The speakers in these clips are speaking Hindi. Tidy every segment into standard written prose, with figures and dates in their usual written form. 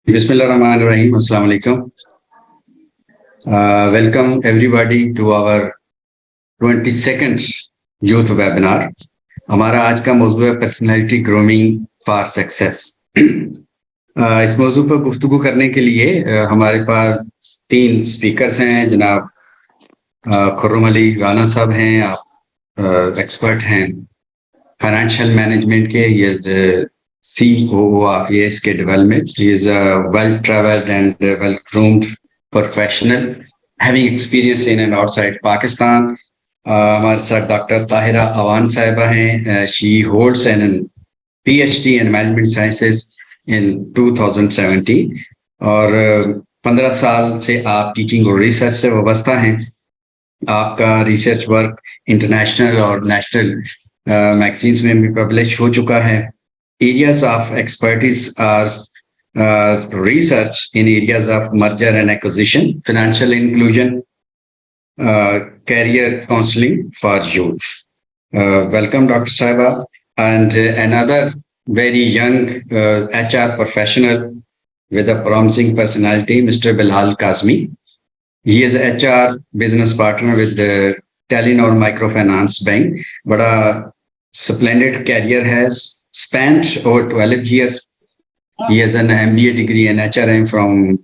Bismillahirrahmanirrahim. Assalamu alaikum. Welcome everybody to our 22nd youth webinar. हमारा आज का मौजू है पर्सनैलिटी ग्रूमिंग फॉर सक्सेस। इस मौजू पर गुफ्तगू करने के लिए हमारे पास 3 स्पीकर्स हैं। जनाब खुर्रम अली राना साहब हैं, आप एक्सपर्ट हैं फाइनेंशियल मैनेजमेंट के। ये CEO of ASK Development. He is a well-traveled and well-groomed professional, having experience in and outside Pakistan. हमारे साथ डॉक्टर ताहिरा अवान साहिबा हैं। She holds an PhD in Management Sciences in 2017 और 15 साल से आप टीचिंग और रिसर्च से वाबस्ता हैं। आपका रिसर्च वर्क इंटरनेशनल और नेशनल मैगजीन्स में भी पब्लिश हो चुका है। Areas of expertise are research in areas of merger and acquisition, financial inclusion, career counseling for youth. Welcome, Dr. Saiba. And another very young HR professional with a promising personality, Mr. Bilal Kazmi. He is a HR business partner with the Telenor Microfinance Bank. But a splendid career has spanned over 12 years. He has an MBA degree in HRM from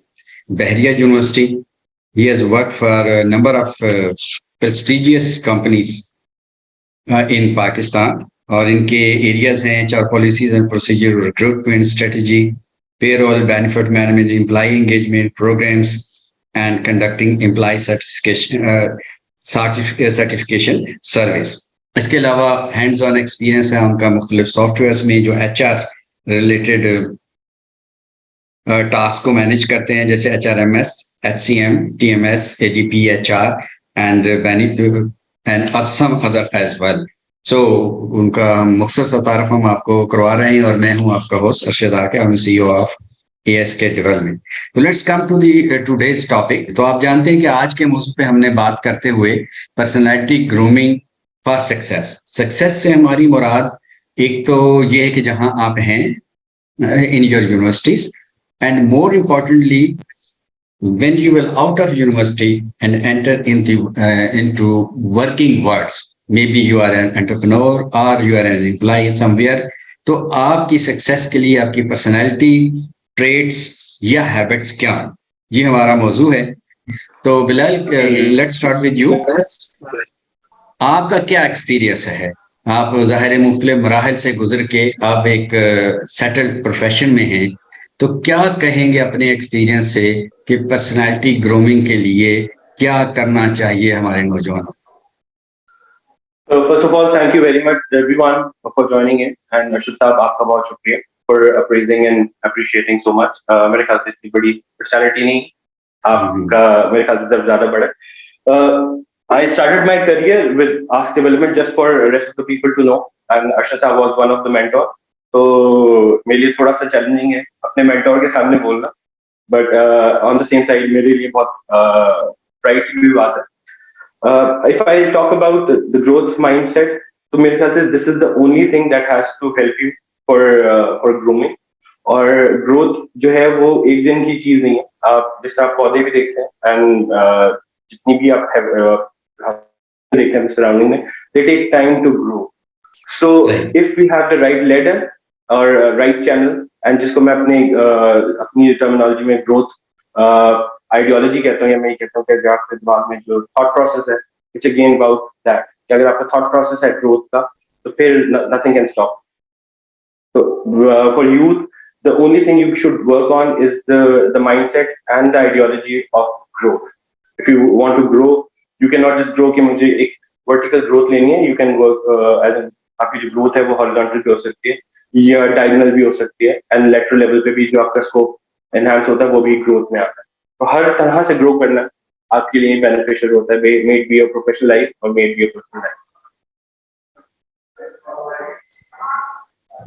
Bahria University. He has worked for a number of prestigious companies in Pakistan. और इनके एरियाज हैं HR policies and procedure, recruitment strategy, payroll, benefit management, employee engagement programs, and conducting employee certification surveys. इसके अलावा हैंड्स ऑन एक्सपीरियंस है उनका मुख्तलिफ सॉफ्टवेयर्स में जो HR रिलेटेड टास्क को मैनेज करते हैं, जैसे HRMS, HCM, TMS, ADP, HR and some other as well. So उनका मुख्तसर तारफ हम आपको करवा रहे हैं और मैं हूं आपका होस्ट अरशद आके, I'm CEO of ASK Development. So let's come to the today's topic. तो आप जानते हैं कि आज के मौजू पे हमने बात करते हुए पर्सनैलिटी ग्रूमिंग फॉर सक्सेस से हमारी मुराद एक तो ये है कि जहां आप हैं in your universities, and more importantly when you will out of university and enter into working worlds, maybe you are an entrepreneur or you are an employee somewhere, तो आपकी सक्सेस के लिए आपकी पर्सनैलिटी ट्रेड्स या हैबिट्स क्या, ये हमारा मौजू है। तो Bilal, let's start with you. आपका क्या एक्सपीरियंस है? आप ज़ाहिर मुख्तलिफ मराहल से गुजर के आप एक सेटल्ड प्रोफेशन में हैं, तो क्या कहेंगे अपने एक्सपीरियंस से कि पर्सनैलिटी ग्रूमिंग के लिए क्या करना चाहिए हमारे नौजवानों? First of all, thank you very much everyone for joining in, and Arshad साहब आपका बहुत शुक्रिया for appraising and appreciating so much. मेरे ख्याल से इतनी बड़ी पर्सनैलिटी नहीं, आपका मेरे ख्याल से ज़्यादा बड़ा। I started my career with ASK Development just for rest of the people to know, and Arshad Saab was one of the mentor. तो मेरे लिए थोड़ा सा चैलेंजिंग है अपने मेंटोर के सामने बोलना, but on the same side मेरे लिए बहुत प्राइड की भी बात है। If I talk about the growth mindset, तो मेरे ख्याल से this is the only thing that has to help you for grooming. और ग्रोथ जो है वो एक दिन की चीज नहीं है। आप जैसे आप पौधे भी देखते हैं एंड जितनी भी आप देखते हैं सराउंडिंग में, they take time to grow. So if we have the right ladder or right channel, and जिसको मैं अपनी टर्मिनोलॉजी में ग्रोथ आइडियोलॉजी कहता हूँ, या मैं कहता हूँ कि आपके दिमाग में जो थॉट प्रोसेस है, इट्स अगेन अबाउट दैट कि अगर आपका थॉट प्रोसेस है ग्रोथ का, तो फिर nothing can stop. So for youth, the only thing you should work on is the mindset and the ideology of growth. If you want to grow, you cannot just grow कि मुझे एक वर्टिकल ग्रोथ लेनी है। यू कैन वर्क एज आपकी जो ग्रोथ है वो हॉरिजॉन्टल भी हो सकती है या डायगोनल भी हो सकती है, एंड लेटरल लेवल पे भी जो आपका स्कोप एनहांस होता है वो भी ग्रोथ में आता है। तो हर तरह से ग्रो करना आपके लिए बेनिफिशियल होता है, may it be a professional life और may it be a personal life.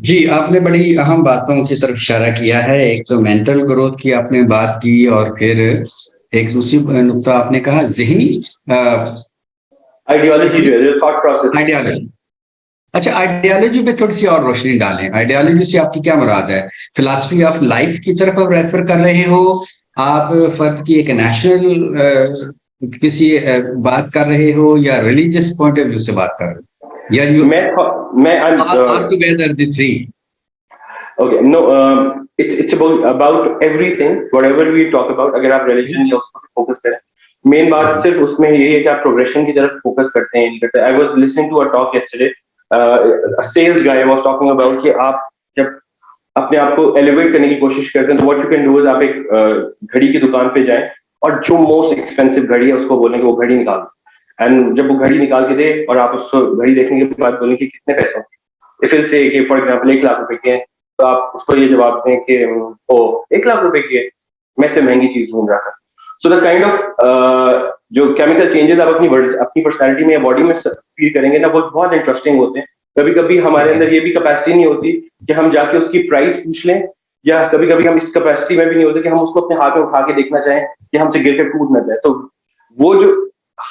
जी, आपने बड़ी अहम बातों की तरफ इशारा किया है। एक तो मेंटल ग्रोथ की आपने बात की और फिर एक दूसरी नुकता आपने कहा ज़हनी आइडियोलॉजी जो है, थॉट प्रोसेस। आइडियोलॉजी। अच्छा, आइडियोलॉजी पे थोड़ी सी और रोशनी डालें। आइडियोलॉजी से आपकी क्या मुराद है? फिलॉसफी ऑफ लाइफ की तरफ आप रेफर कर रहे हो? आप फर्द की एक नेशनल किसी बात कर रहे हो, या रिलीजियस पॉइंट ऑफ व्यू से बात कर रहे हो, या यू मैं are together the three? Okay, no, it's about everything, whatever we talk about. अगर आप religion या उस पर focus करें, मेन बात सिर्फ उसमें यही है कि आप प्रोग्रेशन की तरफ फोकस करते हैं, नहीं करते। I was listening to a talk yesterday, sales guy was talking about कि आप जब अपने आप को एलिवेट करने की कोशिश करते हैं तो what you can do is आप एक घड़ी की दुकान पे जाएं और जो मोस्ट एक्सपेंसिव घड़ी है उसको बोलें कि वो घड़ी निकाल दो, एंड जब वो घड़ी निकाल के दे और आप उसको घड़ी देखने के बाद बोलें कि कितने पैसे, इफ इल से कि फॉर एग्जांपल 1 लाख रुपए के हैं, तो आप उसको ये जवाब दें कि ओ 1 लाख रुपए की है, मैं से महंगी चीज ढूंढ रहा था। सो द काइंड ऑफ जो केमिकल चेंजेस आप अपनी पर्सनैलिटी में या बॉडी में फील करेंगे ना, वो बहुत इंटरेस्टिंग होते हैं। कभी कभी हमारे अंदर ये भी कैपेसिटी नहीं होती कि हम जाके उसकी प्राइस पूछ लें, या कभी कभी हम इस कैपेसिटी में भी नहीं होते कि हम उसको अपने हाथ में उठा के देखना चाहें कि हमसे गिर के टूट ना जाए। तो वो जो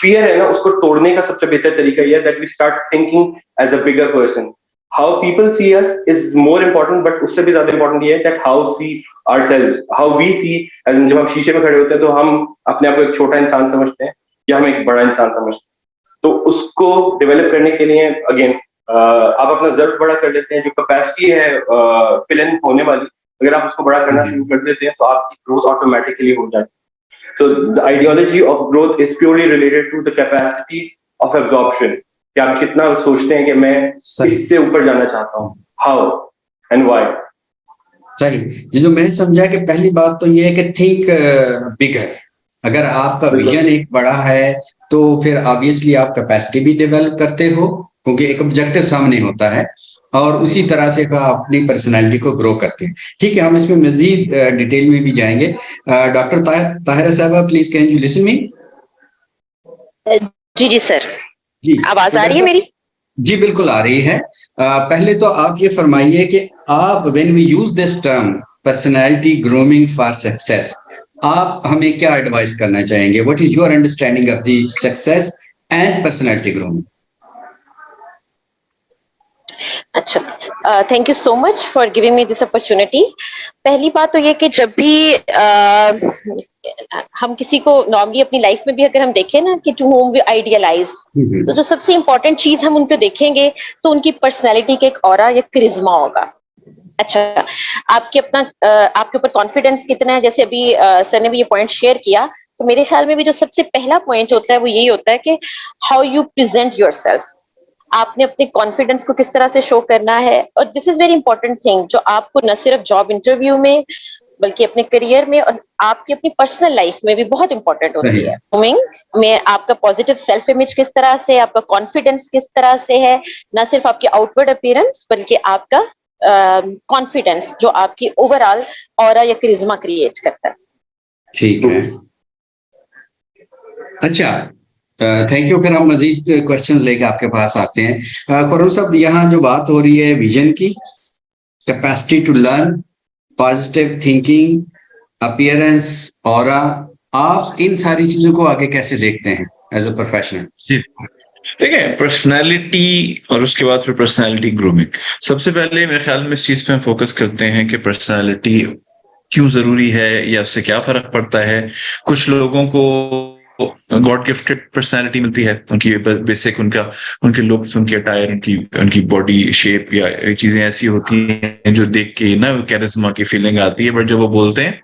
फियर है ना, उसको तोड़ने का सबसे बेहतर तरीका ये है that we start thinking as a bigger person. How people see us is more important, but उससे भी ज्यादा इंपॉर्टेंट ये है that how see ourselves, how we see. जब हम शीशे में खड़े होते हैं तो हम अपने आप को एक छोटा इंसान समझते हैं या हम एक बड़ा इंसान समझते हैं। तो उसको डेवलप करने के लिए अगेन आप अपना जर्फ बड़ा कर लेते हैं, जो कैपेसिटी है फिल इन होने वाली, अगर आप उसको बड़ा करना शुरू कर देते हैं तो आपकी ग्रोथ ऑटोमेटिकली हो जाती है। तो the ideology of growth is purely related to the capacity of absorption, कि आप कितना सोचते हैं कि मैं सही इससे ऊपर जाना चाहता हूँ, हाउ एंड व्हाई। सही। ये जो मैंने समझा कि पहली बात तो ये है कि थिंक बिगर। अगर आपका बिल्कुल विजन एक बड़ा है तो फिर ऑब्वियसली आप कैपेसिटी भी डेवलप करते हो, क्योंकि एक ऑब्जेक्टिव सामने होता है, और उसी तरह से आप अपनी पर्सनालिटी को ग्रो करते हैं। ठीक है, हम इसमें मजीद डिटेल में भी जाएंगे। डॉक्टर ताहिरा साहबा, please can you listen me? जी जी सर, जी, आवाज तो आ रही है मेरी? जी बिल्कुल आ रही है। पहले तो आप ये फरमाइए कि आप when we use this term personality grooming for success, आप हमें क्या एडवाइस करना चाहेंगे? What is your understanding of the success and personality grooming? अच्छा, thank you so much for giving me this opportunity. पहली बात तो ये कि जब भी हम किसी को नॉर्मली अपनी लाइफ में भी अगर हम देखें ना कि टू होम वी आइडियलाइज, तो जो सबसे इंपॉर्टेंट चीज हम उनको देखेंगे तो उनकी पर्सनैलिटी का एक ऑरा या करिश्मा होगा। अच्छा, आपके ऊपर कॉन्फिडेंस कितना है, जैसे अभी सर ने भी ये पॉइंट शेयर किया, तो मेरे ख्याल में भी जो सबसे पहला पॉइंट होता है वो यही होता है कि हाउ यू प्रेजेंट योरसेल्फ। आपने अपने कॉन्फिडेंस को किस तरह से शो करना है, और this is very important thing जो आपको न सिर्फ जॉब इंटरव्यू में बल्कि अपने करियर में और आपकी अपनी पर्सनल लाइफ में भी बहुत इंपॉर्टेंट होती है। ग्रूमिंग में आपका पॉजिटिव सेल्फ इमेज किस तरह से, आपका कॉन्फिडेंस किस तरह से है, न सिर्फ आपकी आउटवर्ड अपीयरेंस बल्कि आपका कॉन्फिडेंस जो आपकी ओवरऑल ऑरा या करिश्मा क्रिएट करता है। ठीक है, अच्छा, थैंक यू। फिर हम मजीद क्वेश्चंस लेके आपके पास आते हैं। खुर्रम साहब, यहाँ जो बात हो रही है विजन की, capacity to learn, positive thinking, appearance, aura, आप इन सारी चीजों को आगे कैसे देखते हैं एज अ प्रोफेशनल? ठीक है, पर्सनैलिटी और उसके बाद फिर पर्सनैलिटी ग्रूमिंग। सबसे पहले मेरे ख्याल में इस चीज पे हम फोकस करते हैं कि पर्सनैलिटी क्यों जरूरी है या उससे क्या फर्क पड़ता है। कुछ लोगों को गॉड गिफ्टेड पर्सनैलिटी मिलती है, उनकी बेसिक उनके लुक्स, उनके अटायर, उनकी बॉडी शेप या चीजें ऐसी होती हैं जो देख के ना कैरिज्मा की फीलिंग आती है, बट जब वो बोलते हैं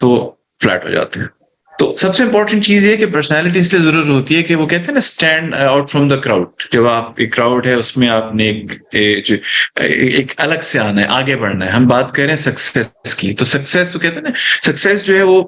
तो फ्लैट हो जाते हैं। तो सबसे इंपॉर्टेंट चीज ये कि पर्सनालिटी इसलिए जरूर होती है कि वो कहते हैं ना stand out from the crowd. जब आप एक क्राउड है उसमें आपने एक अलग से आना है, आगे बढ़ना है। हम बात कर रहे हैं सक्सेस की, तो सक्सेस कहते हैं ना, सक्सेस जो है वो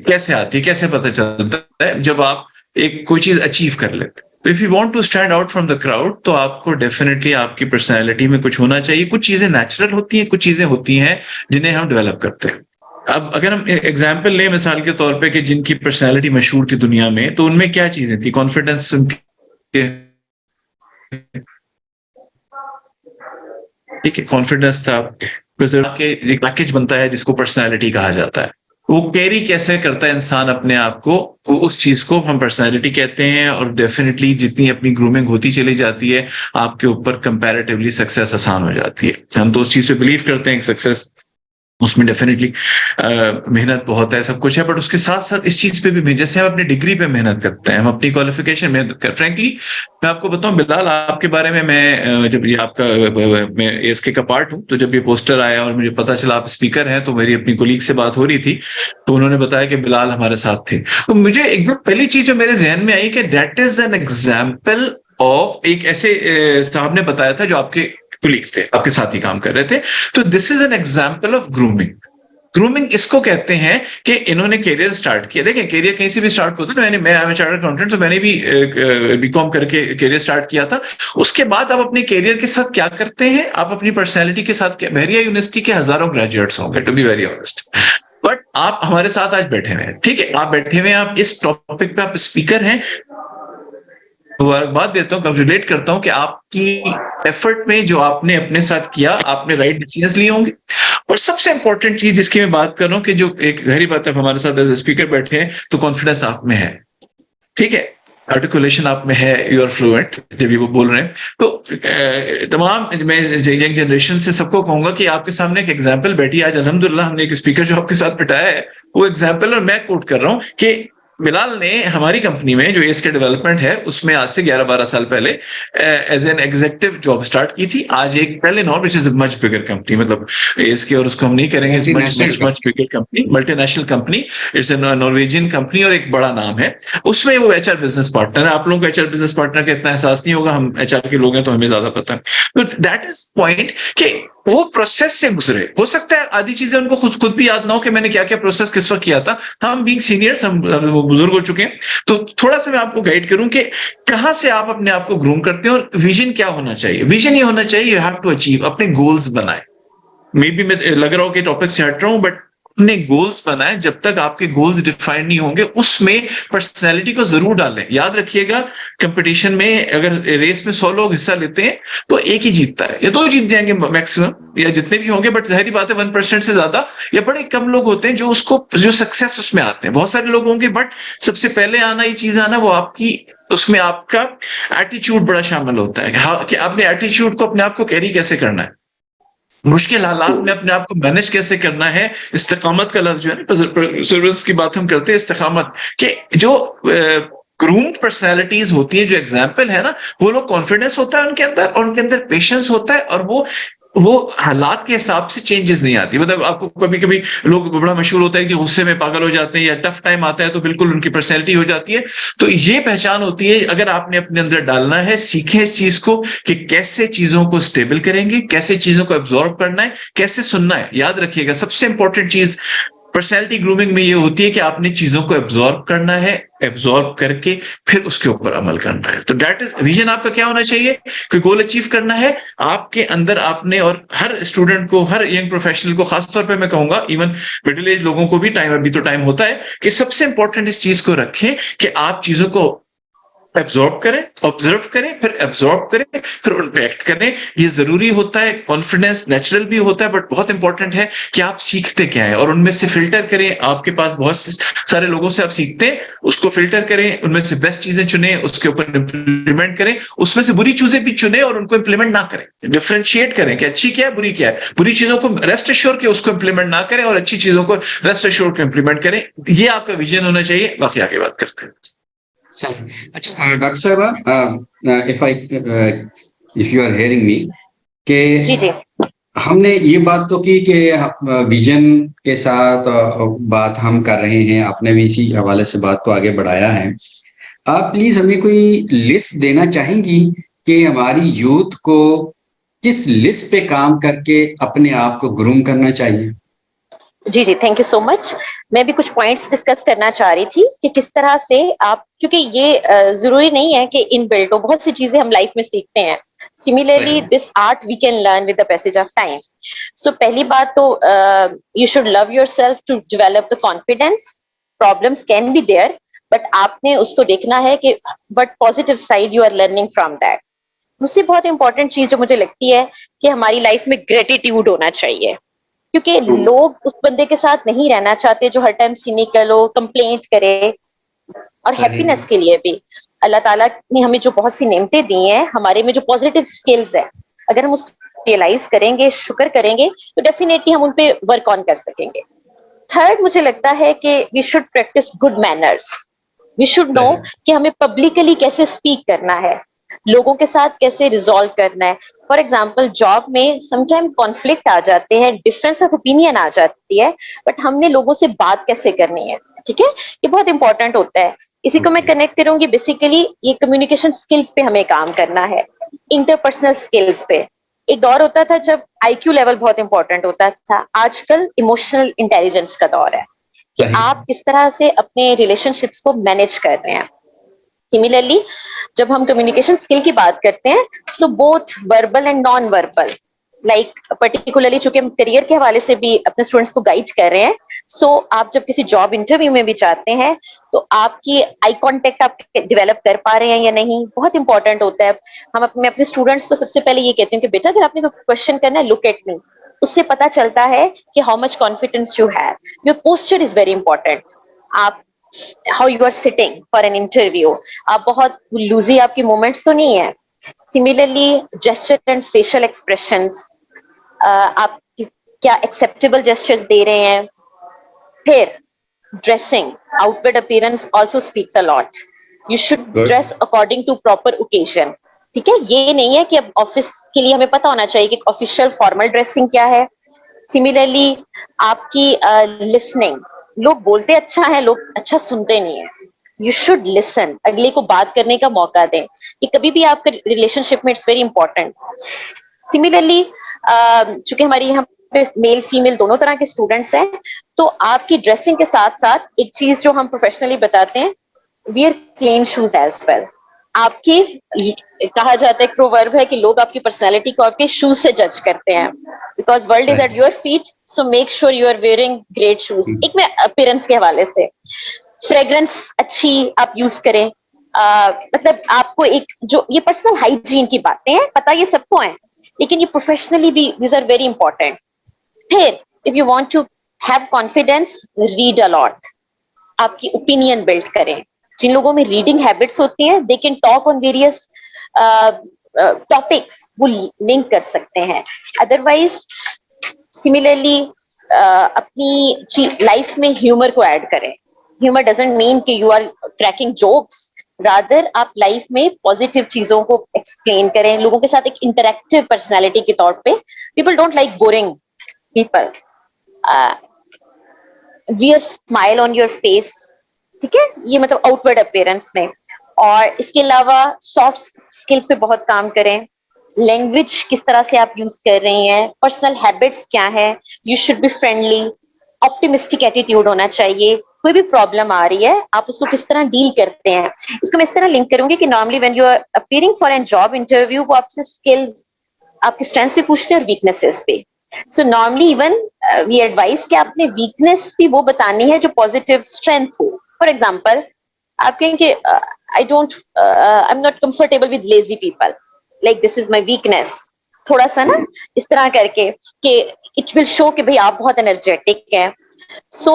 कैसे आती है, कैसे पता चलता है? जब आप एक कोई चीज अचीव कर लेते। तो if you want to stand out from the crowd, तो आपको डेफिनेटली आपकी पर्सनैलिटी में कुछ होना चाहिए। कुछ चीजें नेचुरल होती हैं, कुछ चीजें होती हैं जिन्हें हम डेवलप करते हैं। अब अगर हम एग्जाम्पल लें मिसाल के तौर पे कि जिनकी पर्सनैलिटी मशहूर थी दुनिया में, तो उनमें क्या चीजें थी? कॉन्फिडेंस, ठीक है, कॉन्फिडेंस था। फिर एक पैकेज बनता है जिसको पर्सनैलिटी कहा जाता है। वो कैरी कैसे करता है इंसान अपने आप को, उस चीज को हम पर्सनैलिटी कहते हैं। और डेफिनेटली जितनी अपनी ग्रूमिंग होती चली जाती है, आपके ऊपर कंपैरेटिवली सक्सेस आसान हो जाती है। हम तो उस चीज पे बिलीव करते हैं कि सक्सेस उसमें डेफिनेटली मेहनत बहुत है, सब कुछ है, बट उसके साथ साथ इस चीज पे भी, जैसे हम अपनी डिग्री पे मेहनत करते हैं, हम अपनी क्वालिफिकेशन मेहनत करते हैं। फ्रेंकली मैं आपको बताऊं बिलाल, आपके बारे में मैं जब ये आपका मैं एएसके का पार्ट हूं, तो जब ये पोस्टर आया और मुझे पता चला आप स्पीकर हैं, तो मेरी अपनी कोलीग से बात हो रही थी, तो उन्होंने बताया कि बिलाल हमारे साथ थे। तो मुझे एकदम पहली चीज जो मेरे जहन में आई कि that is an example of, एक ऐसे साहब ने बताया था जो आपके कुलीग थे, आपके साथ ही काम कर रहे थे। तो this is an example of grooming. Grooming इसको कहते हैं कि इन्होंने करियर स्टार्ट किया। देखें, करियर कहीं से भी स्टार्ट होता है। मैं चार्टर्ड अकाउंटेंट, तो मैंने भी बीकॉम करके करियर स्टार्ट किया था। उसके बाद आप अपने करियर के साथ क्या करते हैं, आप अपनी पर्सनैलिटी के साथ क्या, बहरिया यूनिवर्सिटी के हजारों ग्रेजुएट्स होंगे, to be very honest, but आप हमारे साथ आज बैठे हुए हैं, ठीक है, आप बैठे हुए हैं, आप इस टॉपिक पे आप स्पीकर हैं। मुबारकबाद देता हूँ, कंग्रेचुलेट करता हूँ कि आपकी एफर्ट में जो आपने अपने साथ किया, आपने राइट डिसीजंस लिए होंगे। और सबसे इंपॉर्टेंट चीज जिसकी मैं बात कर रहा हूँ कि जो एक गहरी बात है, हमारे साथ एज स्पीकर बैठे हैं, तो कॉन्फिडेंस आप में है, ठीक है, आर्टिकुलेशन आप में है, यू आर फ्लुएंट जब भी वो बोल रहे हैं। तो तमाम मैं यंग जनरेशन से सबको कहूंगा कि आपके सामने एक एग्जाम्पल बैठी आज, अल्हम्दुलिल्लाह हमने एक स्पीकर जो आपके साथ बिठाया है, वो एग्जाम्पल, और मैं कोट कर रहा हूँ कि बिलाल ने हमारी कंपनी में जो एएसके डेवलपमेंट है उसमें आज से 11-12 साल पहले as an executive job start की थी। आज एक पहले नॉर which is a much bigger company, मतलब एएसके और उसको हम नहीं करेंगे, much bigger company, multinational company, it's a Norwegian company और एक बड़ा नाम है। उसमें वो एचआर बिजनेस पार्टनर है। आप लोगों को एचआर बिजनेस पार्टनर का इतना एहसास नहीं होगा, हम एचआर के लोग हैं तो हमें ज्यादा पता है। तो दैट इज पॉइंट कि वो प्रोसेस से गुजरे। हो सकता है आधी चीजें उनको खुद भी याद ना हो कि मैंने क्या क्या प्रोसेस किस वक्त किया था। हम बीइंग सीनियर्स, हम वो बुजुर्ग हो चुके हैं, तो थोड़ा सा मैं आपको गाइड करूं कि कहां से आप अपने आप को ग्रूम करते हैं और विजन क्या होना चाहिए। विजन ये होना चाहिए, यू हैव टू अचीव, अपने गोल्स बनाए। मे बी मैं लग रहा हूं कि टॉपिक से हट रहा हूं, बट अपने गोल्स बनाए। जब तक आपके गोल्स डिफाइंड नहीं होंगे, उसमें पर्सनैलिटी को जरूर डालें। याद रखिएगा, कंपटीशन में अगर रेस में 100 लोग हिस्सा लेते हैं तो एक ही जीतता है, या 2 जीत जाएंगे मैक्सिमम, या जितने भी होंगे, बट जाहिर बात है 1% से ज्यादा या बड़े कम लोग होते हैं जो सक्सेस उसमें आते हैं। बहुत सारे लोग होंगे, बट सबसे पहले आना, ये चीज आना, वो आपकी, उसमें आपका एटीट्यूड बड़ा शामिल होता है। हाँ, कि आपने एटीट्यूड को, अपने आप को कैरी कैसे करना है, मुश्किल हालात में अपने आप को मैनेज कैसे करना है। इस्तिकामत का लफ्ज जो है ना, सर्विस की बात हम करते हैं, इस्तिकामत के जो ग्रूम्ड पर्सनैलिटीज होती है, जो एग्जाम्पल है ना, वो लोग कॉन्फिडेंस होता है उनके अंदर, और उनके अंदर पेशेंस होता है, और वो हालात के हिसाब से चेंजेस नहीं आती। मतलब आपको कभी कभी लोग, बड़ा मशहूर होता है कि गुस्से में पागल हो जाते हैं, या टफ टाइम आता है तो बिल्कुल उनकी पर्सनैलिटी हो जाती है। तो ये पहचान होती है, अगर आपने अपने अंदर डालना है, सीखें इस चीज को कि कैसे चीजों को स्टेबल करेंगे, कैसे चीजों को एब्जॉर्ब करना है, कैसे सुनना है। याद रखिएगा, सबसे इंपॉर्टेंट चीज पर्सनैलिटी ग्रूमिंग में ये होती है कि आपने चीजों को एब्जॉर्ब करना है, एब्जॉर्ब करके फिर उसके ऊपर अमल करना है। तो दैट इज विजन। आपका क्या होना चाहिए, कोई गोल अचीव करना है आपके अंदर, आपने, और हर स्टूडेंट को, हर यंग प्रोफेशनल को, खासतौर पे मैं कहूंगा इवन मिडिल एज लोगों को भी, टाइम अभी तो टाइम होता है, कि सबसे इंपॉर्टेंट इस चीज को रखें कि आप चीजों को एब्जॉर्ब करें, ऑब्जर्व करें, फिर एब्जॉर्ब करें, फिर उन पे एक्ट करें। ये जरूरी होता है। कॉन्फिडेंस नेचुरल भी होता है, बट बहुत इंपॉर्टेंट है कि आप सीखते क्या है, और उनमें से फिल्टर करें। आपके पास बहुत सारे लोगों से आप सीखते हैं, उसको फिल्टर करें, उनमें से बेस्ट चीजें चुने, उसके ऊपर इंप्लीमेंट करें, उसमें से बुरी चीजें भी चुने और उनको इंप्लीमेंट ना करें। डिफरेंशिएट करें कि अच्छी क्या है, बुरी क्या है। बुरी चीजों को रेस्ट एश्योर के उसको इंप्लीमेंट ना करें, और अच्छी चीजों को रेस्ट एश्योर के इंप्लीमेंट करें। ये आपका विजन होना चाहिए। बाकी आगे बात करते हैं। अच्छा डॉक्टर साहब, इफ यू आर हेयरिंग मी, जी कि जी हमने ये बात तो की कि विजन के साथ बात हम कर रहे हैं, आपने भी इसी हवाले से बात को आगे बढ़ाया है। आप प्लीज हमें कोई लिस्ट देना चाहेंगी कि हमारी यूथ को किस लिस्ट पे काम करके अपने आप को ग्रूम करना चाहिए। जी जी, थैंक यू सो मच। मैं भी कुछ पॉइंट्स डिस्कस करना चाह रही थी कि किस तरह से आप, क्योंकि ये जरूरी नहीं है कि इन बिल्ट हो, बहुत सी चीजें हम लाइफ में सीखते हैं। Similarly this art we can learn with the passage of time. So पहली बात तो you should love yourself to develop the confidence. Problems can be there, but आपने उसको देखना है कि what positive side you are learning from that. दूसरी बहुत इंपॉर्टेंट चीज जो मुझे लगती है कि हमारी लाइफ में ग्रेटिट्यूड होना चाहिए। क्योंकि लोग उस बंदे के साथ नहीं रहना चाहते जो हर टाइम सिनिकल हो, कंप्लेंट करे। और सही। हैप्पीनेस के लिए भी अल्लाह ताला ने हमें जो बहुत सी नेमतें दी हैं, हमारे में जो पॉजिटिव स्किल्स है, अगर हम उसको रियलाइज करेंगे, शुक्र करेंगे, तो डेफिनेटली हम उन पे वर्क ऑन कर सकेंगे। थर्ड, मुझे लगता है कि we should practise good manners. We should know कि हमें पब्लिकली कैसे स्पीक करना है, लोगों के साथ कैसे रिजॉल्व करना है। फॉर एग्जाम्पल, जॉब में समटाइम कॉन्फ्लिक्ट आ जाते हैं, डिफरेंस ऑफ ओपिनियन आ जाती है, बट हमने लोगों से बात कैसे करनी है, ठीक है, ये बहुत इंपॉर्टेंट होता है। इसी को मैं कनेक्ट करूंगी, बेसिकली ये कम्युनिकेशन स्किल्स पे हमें काम करना है, इंटरपर्सनल स्किल्स पे। एक दौर होता था जब आईक्यू लेवल बहुत इंपॉर्टेंट होता था, आजकल इमोशनल इंटेलिजेंस का दौर है कि सही। आप किस तरह से अपने रिलेशनशिप्स को मैनेज कर रहे हैं। सिमिलरली, जब हम कम्युनिकेशन स्किल की बात करते हैं, so both verbal and non verbal, like particularly चूंकि हम करियर के हवाले से भी अपने स्टूडेंट्स को गाइड कर रहे हैं, सो आप जब किसी जॉब इंटरव्यू में भी जाते हैं, तो आपकी आई कांटेक्ट आप डेवलप कर पा रहे हैं या नहीं, बहुत इंपॉर्टेंट होता है। हम अपने स्टूडेंट्स को सबसे पहले ये कहते हैं कि बेटा, अगर आपने कोई क्वेश्चन करना है, लुक एट मी। उससे पता चलता है कि how much confidence you have. Your posture is very important. आप how you are sitting for an interview, आप बहुत लूजी आपकी मूवमेंट्स तो नहीं है। Similarly, gesture and facial expressions, आप क्या एक्सेप्टेबल जेस्चर्स दे रहे हैं। फिर dressing, outward appearance also speaks a lot. You should Good. Dress according to proper occasion, ठीक है। ये नहीं है कि अब ऑफिस के लिए हमें पता होना चाहिए कि ऑफिशियल फॉर्मल ड्रेसिंग क्या है। सिमिलरली, आपकी लिसनिंग, लोग बोलते अच्छा है, लोग अच्छा सुनते नहीं है। यू शुड लिसन, अगले को बात करने का मौका दें। ये कभी भी आपके रिलेशनशिप में इट्स वेरी इंपॉर्टेंट। सिमिलरली, चूंकि हमारी यहाँ पे मेल फीमेल दोनों तरह के स्टूडेंट्स हैं, तो आपकी ड्रेसिंग के साथ साथ एक चीज जो हम प्रोफेशनली बताते हैं, wear clean shoes as well. आपकी, कहा जाता है, एक प्रोवर्ब है कि लोग आपकी पर्सनैलिटी को आपके शूज से जज करते हैं, because world is at your feet, so make sure you are wearing great shoes. एक मैं अपीयरेंस के हवाले से, फ्रेग्रेंस अच्छी आप यूज करें। मतलब आपको एक जो ये पर्सनल हाइजीन की बातें हैं, पता ये सबको है, लेकिन ये प्रोफेशनली भी दीज आर वेरी इंपॉर्टेंट। फिर, if you want to have confidence, read a lot. आपकी ओपिनियन बिल्ड करें। जिन लोगों में रीडिंग हैबिट्स होती हैं, they can talk on various topics, वो लिंक कर सकते हैं। अदरवाइज, सिमिलरली, अपनी लाइफ में ह्यूमर को ऐड करें। ह्यूमर डजंट मीन कि you are cracking jokes, rather आप लाइफ में पॉजिटिव चीजों को एक्सप्लेन करें, लोगों के साथ एक इंटरेक्टिव पर्सनैलिटी के तौर पे। People don't like boring people. Wear smile on your face, ठीक है, ये मतलब आउटवर्ड अपीयरेंस में। और इसके अलावा सॉफ्ट स्किल्स पे बहुत काम करें। लैंग्वेज किस तरह से आप यूज कर रही हैं, पर्सनल हैबिट्स क्या है। You should be friendly, optimistic attitude होना चाहिए। कोई भी प्रॉब्लम आ रही है, आप उसको किस तरह डील करते हैं। इसको मैं इस तरह लिंक करूंगी कि normally when you are appearing for an job interview, वो आपसे स्किल्स, आपके स्ट्रेंथ्स भी पूछते हैं और वीकनेसेस पे। So normally even we advice कि आपने वीकनेस भी वो बतानी है जो पॉजिटिव स्ट्रेंथ हो। फॉर एग्जाम्पल, आप कहेंगे I am not comfortable with lazy people, like this is my weakness. थोड़ा सा ना इस तरह करके कि इट विल शो कि भाई आप बहुत एनर्जेटिक हैं। सो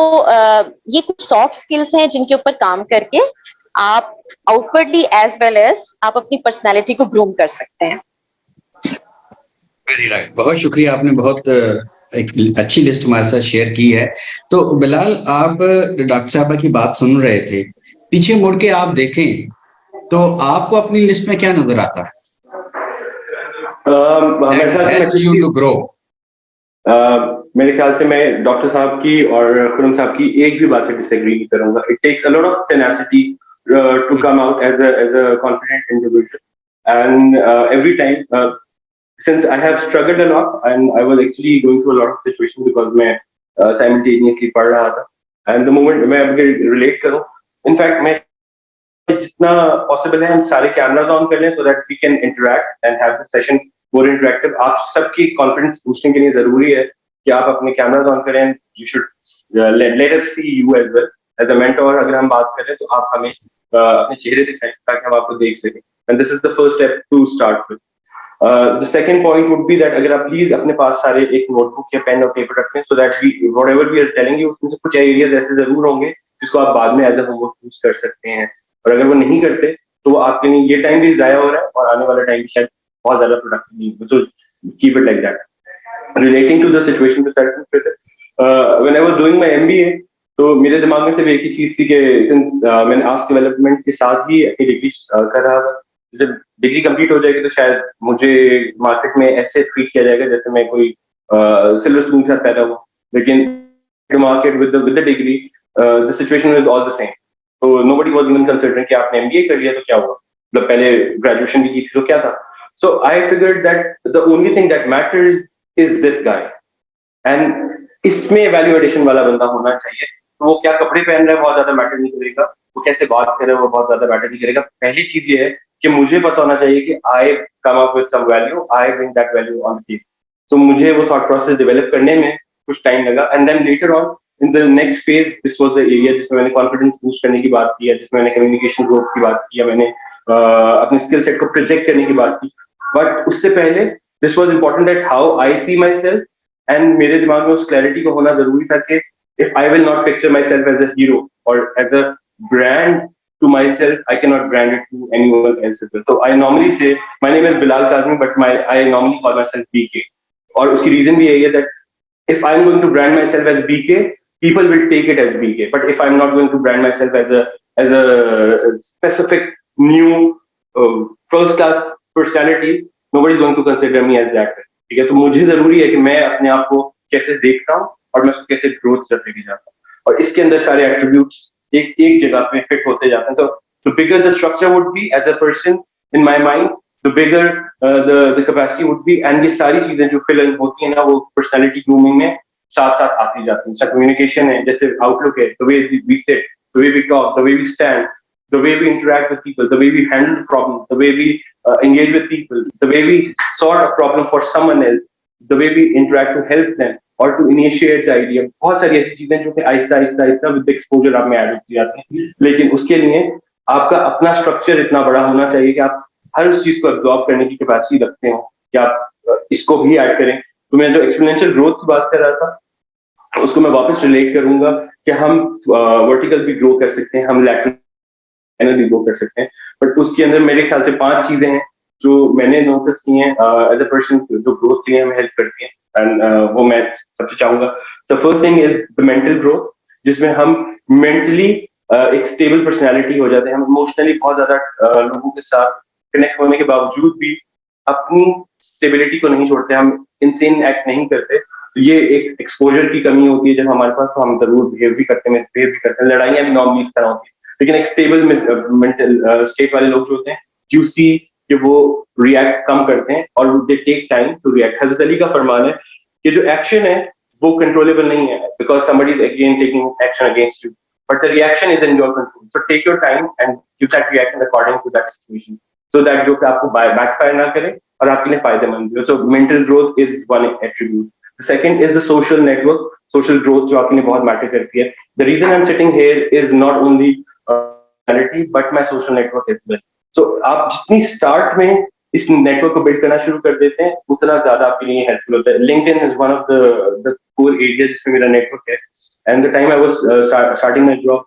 ये कुछ सॉफ्ट स्किल्स हैं जिनके ऊपर काम करके आप आउटवर्डली एज वेल एज आप अपनी पर्सनैलिटी को ग्रूम कर सकते हैं। वेरी राइट, बहुत शुक्रिया, आपने बहुत एक अच्छी लिस्ट हमारे साथ शेयर की है। तो बिलाल, आप डॉक्टर साहबा की बात सुन रहे थे, पीछे मुड़ के आप देखें तो आपको अपनी लिस्ट में क्या नजर आता है? मेरे ख्याल से Helps you to grow. मेरे ख्याल से मैं डॉक्टर साहब की और खुरम साहब की एक भी बात से डिसएग्री नहीं करूंगा। It takes a lot of tenacity to come out as a confident individual and every time since I have struggled a lot and I was actually going through a lot of situations because मैं simultaneously पढ़ रहा था, and the moment मैं अगर relate करूँ, in fact मैं जितना possible है हम सारे cameras on कर लें so that we can interact and have the session more interactive। आप सबकी confidence boosting के लिए जरूरी है कि आप अपने cameras on करें। You should let us see you as well as a mentor। अगर हम बात करें तो आप हमें अपने चेहरे दिखाएं ताकि हम आपको देख सकें, and this is the first step to start with। The second point would be that अगर आप प्लीज अपने पास सारे एक नोटबुक या पेन और पेपर रखें so that we whatever we are telling you उसमें से कुछ एरियाज ऐसे जरूर होंगे जिसको आप बाद में एज अ होमवर्क यूज कर सकते हैं, और अगर वो नहीं करते तो वो आपके लिए ये टाइम भी जाया हो रहा है और आने वाला टाइम भी शायद बहुत ज्यादा प्रोडक्टिव नहीं हो। So keep it like that. Relating to the situation to start with, when I was doing my MBA, तो मेरे दिमाग में सिर्फ एक ही चीज थी कि since मैंने आर्ट्स डेवलपमेंट के साथ ही अपनी डिग्री कर रहा था, जब डिग्री कंप्लीट हो जाएगी तो शायद मुझे मार्केट में ऐसे ट्रीट किया जाएगा जैसे मैं कोई सिल्वर स्पून के साथ पैदा हुआ, लेकिन market with the degree the situation is all the same. तो नोबडी वाज इवन कंसिडरिंग कि आपने एमबीए कर लिया तो क्या हुआ, मतलब पहले ग्रेजुएशन भी की थी तो क्या था। So I figured that the only thing that matters is this guy, and इसमें वैल्यू एडिशन वाला बंदा होना चाहिए। तो वो क्या कपड़े पहन रहा है बहुत ज्यादा मैटर नहीं करेगा, वो कैसे बात कर रहा है वो बहुत ज्यादा मैटर नहीं करेगा। पहली चीज ये है कि मुझे पता होना चाहिए कि I come up with some value, I bring that value on the table. तो मुझे वो थॉट प्रोसेस डेवलप करने में कुछ टाइम लगा, and then later on in the next phase this was the area जिसमें मैंने कॉन्फिडेंस बूस्ट करने की बात की है, जिसमें मैंने कम्युनिकेशन ग्रोथ की बात की है, मैंने अपने स्किल सेट को प्रोजेक्ट करने की बात की। बट उससे पहले this was important that how I see myself, and मेरे दिमाग में उस क्लैरिटी को होना जरूरी था कि if I will not picture myself as a hero और as a brand to myself, I cannot brand it to anyone else as well. So I normally say my name is Bilal Kazmi, but I normally call myself BK. और उसकी reason भी यही है that if I'm going to brand myself as BK, people will take it as BK. But if I'm not going to brand myself as a specific new first class personality, nobody is going to consider me as that. ठीक है, तो मुझे जरूरी है कि मैं अपने आप को कैसे देखता हूँ और मैं उसको कैसे ग्रोथ करते लेके जाता हूँ, और इसके अंदर सारे एट्रीब्यूट्स एक एक जगह पे फिट होते जाते हैं। तो the bigger the structure would be as a person in my mind, the bigger the capacity would be, and ये सारी चीजें जो फिल होती है ना वो पर्सनैलिटी ग्रूमिंग में साथ साथ आती जाती हैं। कम्युनिकेशन है, जैसे आउटलुक है, the way we sit, the way we talk, the way we stand, the way we interact with people, the way we handle problems, the way we engage with people, the way we solve a problem for someone else, the way we interact to help them or to initiate the idea, बहुत सारी ऐसी चीजें जो कि आहिस्ता आहिस्ता आहिस्ता विद एक्सपोजर आप में ऐड होती जाती हैं। लेकिन उसके लिए आपका अपना स्ट्रक्चर इतना बड़ा होना चाहिए कि आप हर उस चीज को एब्जॉर्ब करने की कैपेसिटी रखते हो कि आप इसको भी ऐड करें। तो मैं जो एक्सपोनेंशियल ग्रोथ की बात कर रहा था उसको मैं वापस रिलेट करूंगा कि हम वर्टिकल भी ग्रो कर सकते हैं, हम लैटरल भी ग्रो कर सकते हैं। बट उसके अंदर मेरे ख्याल से 5 चीजें हैं जो मैंने नोटिस की हैं एज अ पर्सन, जो ग्रोथ के लिए हमें हेल्प करती हैं, एंड वो मैं सबसे चाहूंगा। The first thing is the mental growth, जिसमें हम मेंटली एक स्टेबल पर्सनैलिटी हो जाते हैं। हम इमोशनली बहुत ज्यादा लोगों के साथ कनेक्ट होने के बावजूद भी अपनी स्टेबिलिटी को नहीं छोड़ते, हम इनसेन एक्ट नहीं करते। तो ये एक एक्सपोजर की कमी होती है जब हमारे पास, तो हम जरूर बिहेव भी करते हैं, मिसबिहेव भी करते हैं, लड़ाइयां भी नॉर्मली इस तरह होती है। लेकिन एक स्टेबल मेंटल स्टेट वाले लोग जो होते हैं, यू सी कि वो रिएक्ट कम करते हैं और they take time to react. Hazrat Ali का फरमान है कि जो एक्शन है वो कंट्रोलेबल नहीं है, because somebody is again taking action against you, but the reaction is in your control. So take your time and give that reaction according to that situation, so that जो कि आपको बैकफायर ना करे और आपके लिए फायदेमंद भी हो। So mental growth is one attribute. The second is the social network, social growth जो आपके लिए बहुत मैटर करती है। The reason I am sitting here is not only but my social network as well. So आप जितनी स्टार्ट में इस नेटवर्क को बिल्ड करना शुरू कर देते हैं उतना ज्यादा आपके लिए हेल्पफुल होता है। LinkedIn is one of the core area जिसमें मेरा नेटवर्क है, and the time I was starting my job,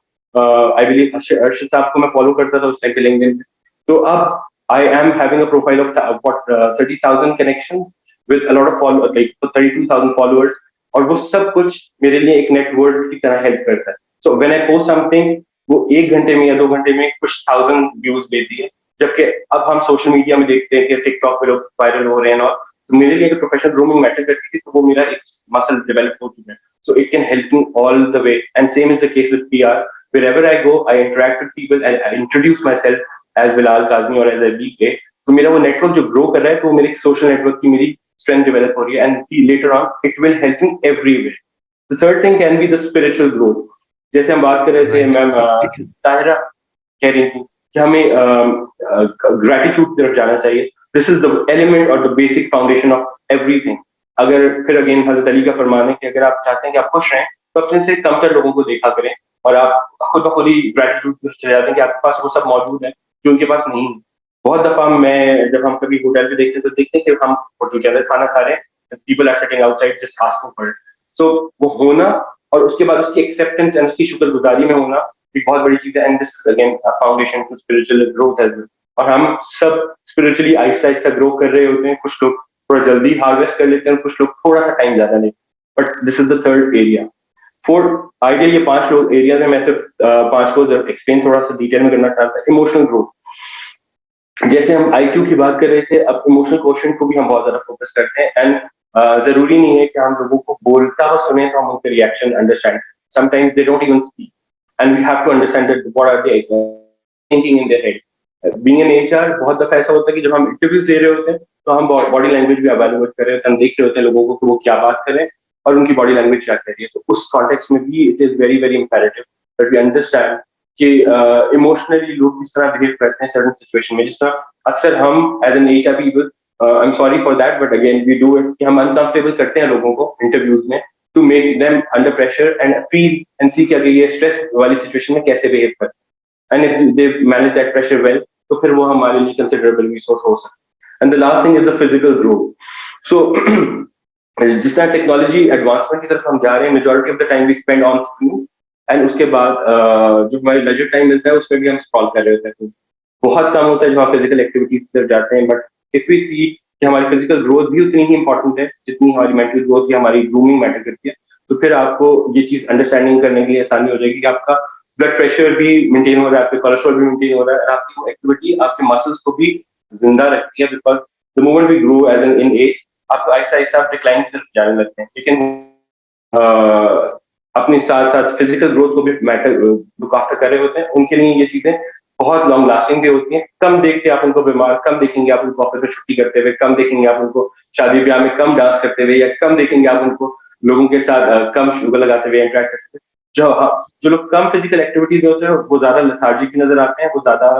I believe Arshad साहब को मैं फॉलो करता था उस टाइम पे लिंक्डइन पे। तो अब I am having a profile of 30,000 connection with a lot of followers, like 32,000 followers, और वो सब कुछ मेरे लिए एक नेटवर्क की तरह हेल्प करता है। So when I post something, वो 1 घंटे में या 2 घंटे में कुछ 1000 व्यूज देती है, जबकि अब हम सोशल मीडिया में देखते हैं कि टिकटॉक पे लोग वायरल हो रहे हैं। और तो मेरे लिए अगर प्रोफेशनल ग्रूमिंग मैटर करती थी तो वो मेरा एक मसल डेवलप हो चुका है। So it can help me all the way, and same is the case with PR. Wherever I go, I interact with people and I introduce myself as Bilal Kazmi और as a BK। तो मेरा वो नेटवर्क जो ग्रो कर रहा है तो मेरे सोशल नेटवर्क की मेरी स्ट्रेंथ डेवलप हो रही है, and later on it will help me everywhere. The third thing can be the spiritual growth. जैसे हम बात कर रहे थे, मैम ताहिरा कह रही थी कि हमें ग्रेटिट्यूड की तरफ जाना चाहिए। दिस इज द एलिमेंट और the basic foundation of everything. अगर फिर अगेन हजरत अली का फरमान है कि अगर आप चाहते हैं कि आप खुश रहें तो अपने से कमतर लोगों को देखा करें, और आप खुद ब खुद ही ग्रेटिट्यूड चले जाते हैं कि आपके पास वो सब मौजूद है जो उनके पास नहीं है। बहुत दफा मैं जब हम कभी होटल पे देखते हैं तो देखते हैं कि हम होटल के अंदर खाना खा रहे हैं, people are sitting outside just asking for it. So वो होना और उसके बाद उसकी एक्सेप्टेंस एंड उसकी शुक्रगुजारी में होना एक बहुत बड़ी चीज है, and this again foundation to spiritual growth as well. और हम सब स्पिरिचुअली आहिस्ता आहिस्ता ग्रो कर रहे होते हैं, कुछ लोग थोड़ा जल्दी हार्वेस्ट कर लेते हैं, कुछ लोग थोड़ा सा टाइम ज्यादा लेते हैं, but this is the third area. Fourth idea, ये 5 लोग एरियाज है, मैं सिर्फ 5 को एक्सप्लेन थोड़ा सा डिटेल में करना चाहता हूँ। इमोशनल ग्रोथ, जैसे हम आईक्यू की बात कर रहे थे, अब इमोशनल क्वेश्चन को भी हम बहुत ज्यादा फोकस करते हैं, एंड जरूरी नहीं है कि हम लोगों को बोलता हुआ सुने तो हम उनके reaction understand, sometimes they don't even speak and we have to understand that what are they thinking in their head. Being an HR, बहुत दफा ऐसा होता है कि जब हम इंटरव्यूज दे रहे होते हैं तो हम बॉडी लैंग्वेज भी एवेलुएट कर रहे होते हैं, हम देख रहे होते हैं लोगों को कि वो क्या बात कर रहे हैं और उनकी बॉडी लैंग्वेज क्या कह रही है। तो उस कॉन्टेक्स्ट में भी it is very very imperative that we understand कि इमोशनली लोग किस तरह बिहेव करते हैं सर्टेन सिचुएशन में। जिस तरह अक्सर हम as an HR people, I am sorry for that but again we do it, कि हम अनकंफर्टेबल करते हैं लोगों को इंटरव्यूज में to make them under pressure and feel and see कि अगर ये स्ट्रेस वाली सिचुएशन में कैसे बिहेव करते हैं, and if they manage that pressure well तो फिर वो हमारे लिए कंसिडरेबल रिसोर्स हो सकता है। And the last thing is the physical growth. So जिस तरह टेक्नोलॉजी एडवांसमेंट की तरफ हम जा रहे हैं, majority of the time we spend on screen, and उसके बाद जो हमारी लेजर टाइम मिलता है उसमें भी हम स्क्रॉल कर रहे होते हैं। बहुत कम होता है जो हम फिजिकल एक्टिविटीज की तरफ जाते हैं, बट इफ वी सी कि हमारी फिजिकल ग्रोथ भी उतनी ही इंपॉर्टेंट है जितनी हमारी मेंटल ग्रोथ या हमारी ग्रूमिंग मैटर करती है, तो फिर आपको ये चीज अंडरस्टैंडिंग करने के लिए आसानी हो जाएगी कि आपका ब्लड प्रेशर भी मेंटेन हो रहा है, आपके कोलेस्ट्रॉल भी मेंटेन हो रहा है, और आपकी एक्टिविटी आपके मसल्स को भी जिंदा रखती है, because the moment we grow as an in age आपको आहिस्ता आहिस्ता डिक्लाइन की तरफ जाने लगते हैं। लेकिन अपने साथ साथ फिजिकल ग्रोथ को भी मैटर लुक आफ्टर कर रहे होते हैं, उनके लिए ये चीजें बहुत लॉन्ग लास्टिंग भी होती हैं। कम देखते आप उनको बीमार, कम देखेंगे आप उनको ऑफिस में छुट्टी करते हुए, कम देखेंगे आप उनको शादी ब्याह में कम डांस करते हुए, या कम देखेंगे आप उनको लोगों के साथ कम शुगर लगाते हुए, इंटरेक्ट करते हुए। जो लोग कम फिजिकल एक्टिविटीज होते हैं वो ज्यादा लेथार्जिक भी नजर आते हैं, वो ज्यादा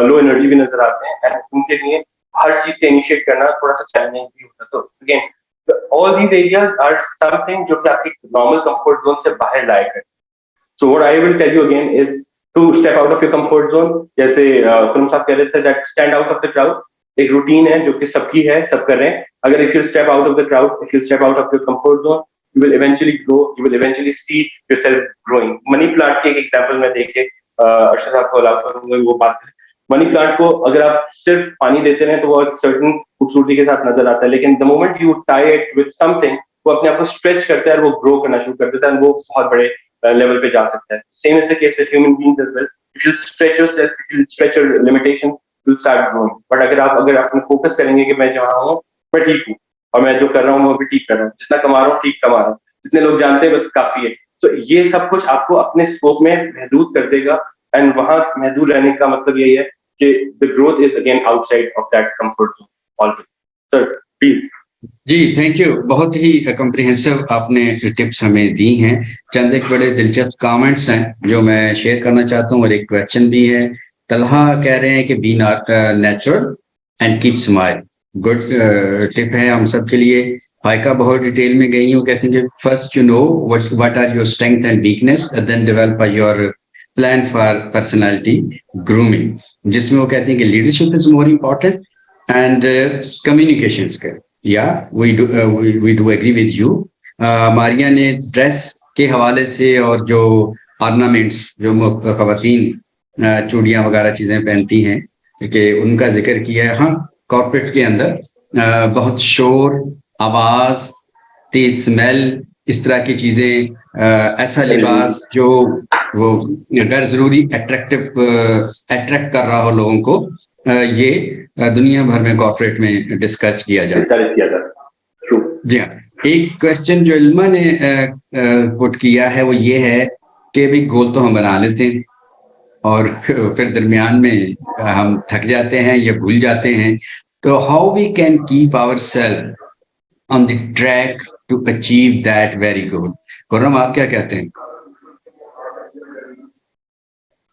लो एनर्जी भी नजर आते हैं, एंड उनके लिए हर चीज से इनिशिएट करना थोड़ा सा चैलेंजिंग भी होता है। तो again all these areas are something जो कि आपकी normal comfort zone से बाहर लाएगा। So what I will tell you again is to step out of your comfort zone। जैसे फिल्म साहब कह रहे थे that stand out of the crowd, एक रूटीन है जो कि सबकी है, सब कर रहे हैं। अगर if you step out of the crowd, if you step out of your comfort zone, you will eventually grow, you will eventually see yourself growing। Money plant के एक एग्जाम्पल में देखे अर्शद साहब को अलाउ करूंगा वो बात। मनी प्लांट को अगर आप सिर्फ पानी देते रहे तो वो एक सर्टेन खूबसूरती के साथ नजर आता है, लेकिन the moment you tie it with something वो अपने आप को स्ट्रेच करता है और वो ग्रो करना शुरू कर देता है, वो बहुत बड़े लेवल पे जा सकता है। Same is the case with human beings as well. If you stretch yourself, if you stretch your limitation, you will start growing. But अगर आप फोकस करेंगे कि मैं जहाँ हूँ मैं ठीक हूँ और मैं जो कर रहा हूँ वो भी ठीक कर रहा हूँ, जितना कमा रहा हूँ ठीक कमा रहा हूँ, जितने लोग जानते हैं बस काफी है, तो ये सब कुछ आपको अपने स्कोप में महदूद कर देगा। एंड वहां महदूद रहने का मतलब यही है कि the growth is again outside of that comfort zone always। Sir, please। जी थैंक यू, बहुत ही कॉम्प्रिहेंसिव आपने टिप्स हमें दी हैं। चंद एक बड़े दिलचस्प कमेंट्स हैं जो मैं शेयर करना चाहता हूँ और एक क्वेश्चन भी है। तलहा कह रहे हैं कि be not natural and keep smile. Good tip है हम सब के लिए। फाइका बहुत डिटेल में गई हूँ, कहते हैं कि first you know what are your strength and weakness, then develop your plan for personality grooming, जिसमें वो कहते हैं कि leadership is more important and communication skill. या we do agree with you. Maria ने ड्रेस के हवाले से और जो ऑर्नामेंट्स जो खवातीन चूड़ियां वगैरह चीजें पहनती हैं कि उनका जिक्र किया है। हाँ, कॉर्पोरेट के अंदर बहुत शोर, आवाज, तेज स्मेल, इस तरह की चीजें, ऐसा लिबास जो वो गैर जरूरी अट्रैक्ट कर रहा हो लोगों को, ये दुनिया भर में कॉर्पोरेट में डिस्कस किया जाता है। जी हाँ, एक क्वेश्चन जो इल्मा ने पुट किया है वो ये है कि भाई गोल तो हम बना लेते हैं और फिर दरमियान में हम थक जाते हैं या भूल जाते हैं, तो how we can keep ourselves on the track to achieve that very good. Khurram, आप क्या कहते हैं?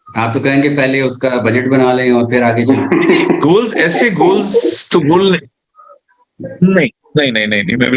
आप तो कहेंगे पहले उसका बजट बना लें और फिर आगे चलें। गोल्स, ऐसे गोल्स तो गोल नहीं, मैं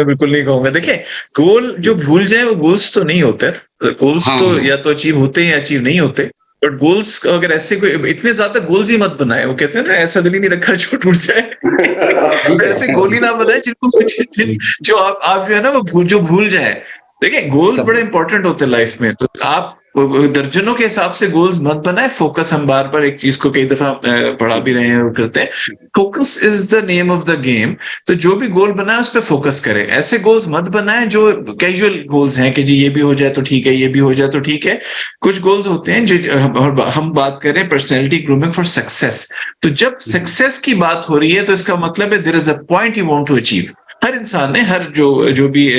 बिल्कुल नहीं कहूंगा। देखिए, गोल जो भूल जाए वो गोल्स तो नहीं होते। गोल्स तो या तो अचीव होते हैं या अचीव नहीं होते। बट गोल्स अगर ऐसे कोई इतने ज्यादा गोल्स ही मत बनाए, वो कहते हैं ना ऐसा दिल ही नहीं रखा जो टूट जाए। तो ऐसे गोल ही ना बनाए जो आप जो है ना वो जो भूल जाए। देखिए गोल्स सब बड़े इंपॉर्टेंट होते हैं लाइफ में, तो आप दर्जनों के हिसाब से गोल्स मत बनाए। फोकस, हम बार बार एक चीज को कई दफा पढ़ा भी रहे हैं और करते हैं, focus is the name of the game. तो जो भी गोल बनाए उस पर फोकस करें। ऐसे गोल्स मत बनाए जो कैजुअल गोल्स हैं कि जी ये भी हो जाए तो ठीक है, ये भी हो जाए तो ठीक है। कुछ गोल्स होते हैं जो, और हम बात करें पर्सनैलिटी ग्रूमिंग फॉर सक्सेस, तो जब सक्सेस की बात हो रही है तो इसका मतलब है there is a point you want to achieve. हर इंसान ने, हर जो भी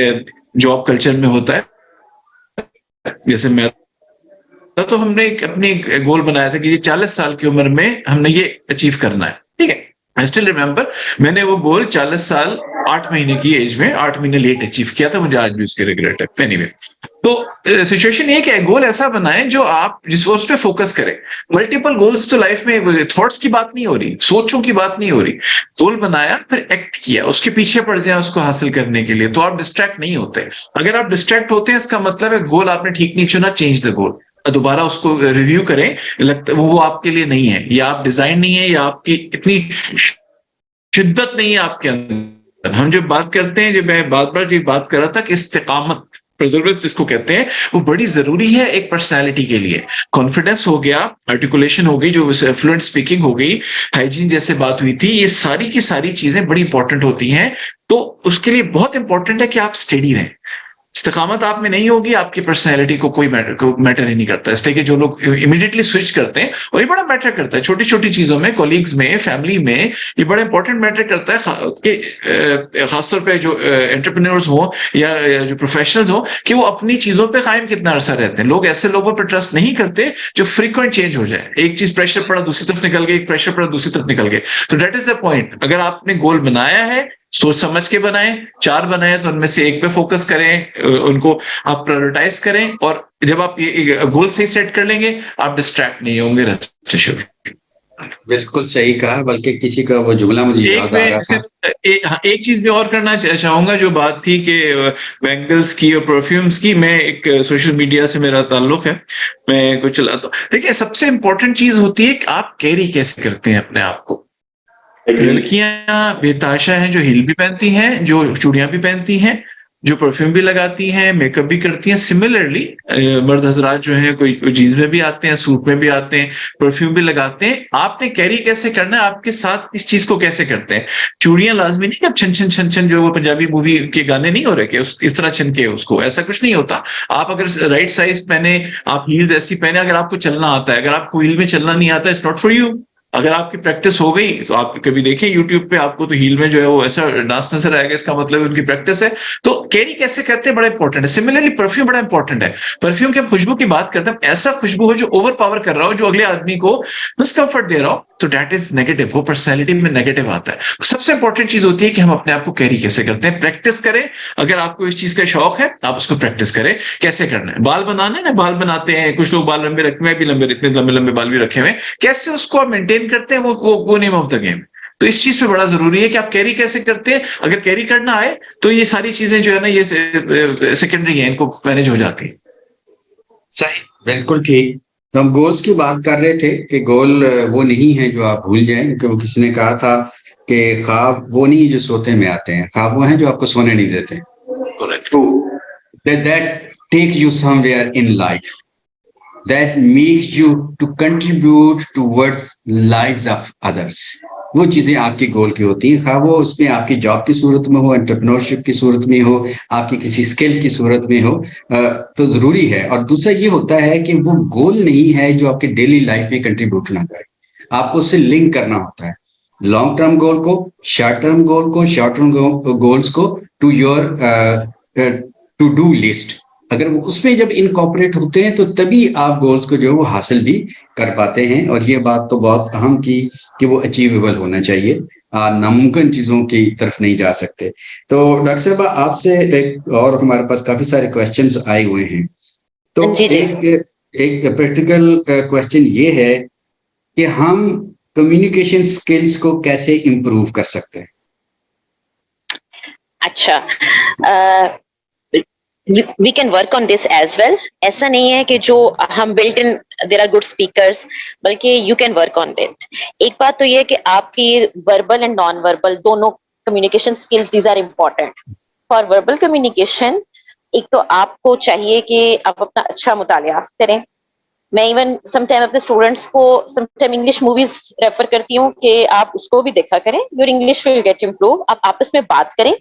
जॉब कल्चर में होता है, जैसे मैं तो हमने अपनी एक गोल बनाया था कि ये 40 साल की उम्र में हमने ये अचीव करना है, ठीक है। आई स्टिल रिमेंबर, मैंने वो गोल 40 साल 8 महीने की एज में 8 महीने लेट अचीव किया था, मुझे आज भी उसके रिग्रेट है। एनीवे, तो सिचुएशन ये क्या है, गोल ऐसा बनाएं जो आप जिस उस पे फोकस करें। मल्टीपल गोल्स तो लाइफ में थॉट्स की बात नहीं हो रही, सोचों की बात नहीं हो रही। गोल बनाया फिर एक्ट किया, उसके पीछे पड़ जाए उसको हासिल करने के लिए, तो आप डिस्ट्रैक्ट नहीं होते। अगर आप डिस्ट्रैक्ट होते हैं इसका मतलब है गोल आपने ठीक नहीं चुना, चेंज द गोल, दोबारा उसको रिव्यू करें। लगता वो आपके लिए नहीं है, या आप डिजाइन नहीं है, या आपकी इतनी शिद्दत नहीं है आपके अंदर। हम जब बात करते हैं, जब मैं बार बार ये बात कर रहा था कि इस्तिकामत, परसेवरेंस जिसको कहते हैं, वो बड़ी जरूरी है एक पर्सनालिटी के लिए। कॉन्फिडेंस हो गया, आर्टिकुलेशन हो गई, जो फ्लुएंट स्पीकिंग हो गई, हाइजीन जैसे बात हुई थी, ये सारी की सारी चीजें बड़ी इंपॉर्टेंट होती हैं। तो उसके लिए बहुत इंपॉर्टेंट है कि आप स्टेडी रहें। इस्तिकामत आप में नहीं होगी, आपकी पर्सनैलिटी को कोई मैटर ही नहीं करता। इसलिए कि जो लोग इमीडिएटली स्विच करते हैं, और ये बड़ा मैटर करता है छोटी छोटी चीजों में, कॉलीग्स में, फैमिली में, ये बड़ा इंपॉर्टेंट मैटर करता है। खासतौर पे जो एंटरप्रेन्योर्स हो या जो प्रोफेशनल्स हो, कि वो अपनी चीजों पे कायम कितना अरसा रहते हैं। लोग ऐसे लोगों पर ट्रस्ट नहीं करते जो फ्रीक्वेंट चेंज हो जाए, एक चीज प्रेशर पड़ा दूसरी तरफ निकल गई, एक प्रेशर पड़ा दूसरी तरफ निकल गए। तो दैट इज द पॉइंट। अगर आपने गोल बनाया है, सोच समझ के बनाएं। 4 बनाए तो उनमें से एक पे फोकस करें, उनको आप प्रायोरिटाइज करें, और जब आप ये गोल सही सेट कर लेंगे, आप डिस्ट्रैक्ट नहीं होंगे। बिल्कुल सही कहा, बल्कि किसी का वो जुमला मुझे एक याद आ रहा मैं था। एक चीज मैं और करना चाहूंगा, जो बात थी कि बैंगल्स की और परफ्यूम्स की। मैं एक सोशल मीडिया से मेरा ताल्लुक है, मैं कुछ चलाता हूँ। देखिए सबसे इंपॉर्टेंट चीज होती है कि आप कैरी कैसे करते हैं अपने आप को। लड़कियां बेताशा हैं जो हील भी पहनती हैं, जो चूड़ियां भी पहनती हैं, जो परफ्यूम भी लगाती हैं, मेकअप भी करती हैं। सिमिलरली मर्द हजरात जो हैं, कोई जीन्स में भी आते हैं, सूट में भी आते हैं, परफ्यूम भी लगाते हैं। आपने कैरी कैसे करना है, आपके साथ इस चीज को कैसे करते हैं। चूड़ियां लाजमी नहीं कि अब छन छन छन छन, जो वो पंजाबी मूवी के गाने नहीं हो रहे कि इस तरह छन के उसको, ऐसा कुछ नहीं होता। आप अगर राइट साइज पहने, आप हील्स ऐसी पहने, अगर आपको चलना आता है। अगर आपको हील में चलना नहीं आता, इट्स नॉट फॉर यू। अगर आपकी प्रैक्टिस हो गई तो आप कभी देखें यूट्यूब पे, आपको तो हील में जो है वो ऐसा डांस नजर आएगा, इसका मतलब उनकी प्रैक्टिस है। तो कैरी कैसे करते हैं बड़ा इंपॉर्टेंट है। सिमिलरली परफ्यूम बड़ा इंपॉर्टेंट है। परफ्यूम की खुशबू की बात करते हैं, ऐसा खुशबू हो जो ओवर पावर कर रहा हो, जो अगले आदमी को डिस्कंफर्ट दे रहा हो, तो दैट इज नेगेटिव, वो पर्सनैलिटी में नेगेटिव आता है। सबसे इंपॉर्टेंट चीज होती है कि हम अपने आप को कैरी कैसे करते हैं। प्रैक्टिस करें, अगर आपको इस चीज का शौक है आप उसको प्रैक्टिस करें। कैसे करना है, बाल बनाना है ना, बाल बनाते हैं कुछ लोग, बाल लंबे रखते हैं, भी लंबे, इतने लंबे लंबे बाल भी रखे हुए, कैसे उसको आप मेंटेन करते हैं, वो नेम ऑफ द गेम। तो इस चीज पे बड़ा जरूरी है कि आप कैरी कैसे करते हैं। अगर कैरी करना आए तो ये सारी चीजें जो है ना, ये सेकेंडरी है, इनको मैनेज हो जाती है। सही, बिल्कुल ठीक। तो हम गोल्स की बात कर रहे थे कि गोल वो नहीं है जो आप भूल जाएं, क्योंकि वो किसी ने कहा था कि ख्वाब वो नहीं जो सोते में आते हैं, ख्वाब वो हैं जो आपको सोने नहीं देते। That take you somewhere in life, that makes you to contribute towards lives of others. वो चीजें आपकी गोल की होती हैं, खा वो उसमें आपकी जॉब की सूरत में हो, एंटरप्रेन्योरशिप की सूरत में हो, आपकी किसी स्किल की सूरत में हो, तो जरूरी है। और दूसरा ये होता है कि वो गोल नहीं है जो आपके डेली लाइफ में कंट्रीब्यूट ना करे, आपको उससे लिंक करना होता है। लॉन्ग टर्म गोल को, शॉर्ट टर्म गोल को, शॉर्ट टर्म गोल्स को to your to do list. अगर वो उसमें जब इनकॉर्पोरेट होते हैं तो तभी आप गोल्स को जो है वो हासिल भी कर पाते हैं। और ये बात तो बहुत अहम की कि वो अचीवेबल होना चाहिए, नामुमकिन चीजों की तरफ नहीं जा सकते। तो डॉक्टर साहब आपसे एक और, हमारे पास काफी सारे क्वेश्चंस आए हुए हैं, तो जी, जी। एक प्रैक्टिकल क्वेश्चन ये है कि हम कम्युनिकेशन स्किल्स को कैसे इम्प्रूव कर सकते हैं। अच्छा, we can work on this as well. ऐसा नहीं है कि जो हम built in there are good speakers, बल्कि you can work on it. एक बात तो ये है कि आपकी वर्बल एंड नॉन वर्बल दोनों communication skills, these are important. For verbal communication एक तो आपको चाहिए कि आप अपना अच्छा मुतालिया करें। मैं इवन समटाइम अपने स्टूडेंट्स को समटाइम इंग्लिश मूवीज रेफर करती हूँ कि आप उसको भी देखा करें, your English will get improve. आप आपस में बात करें,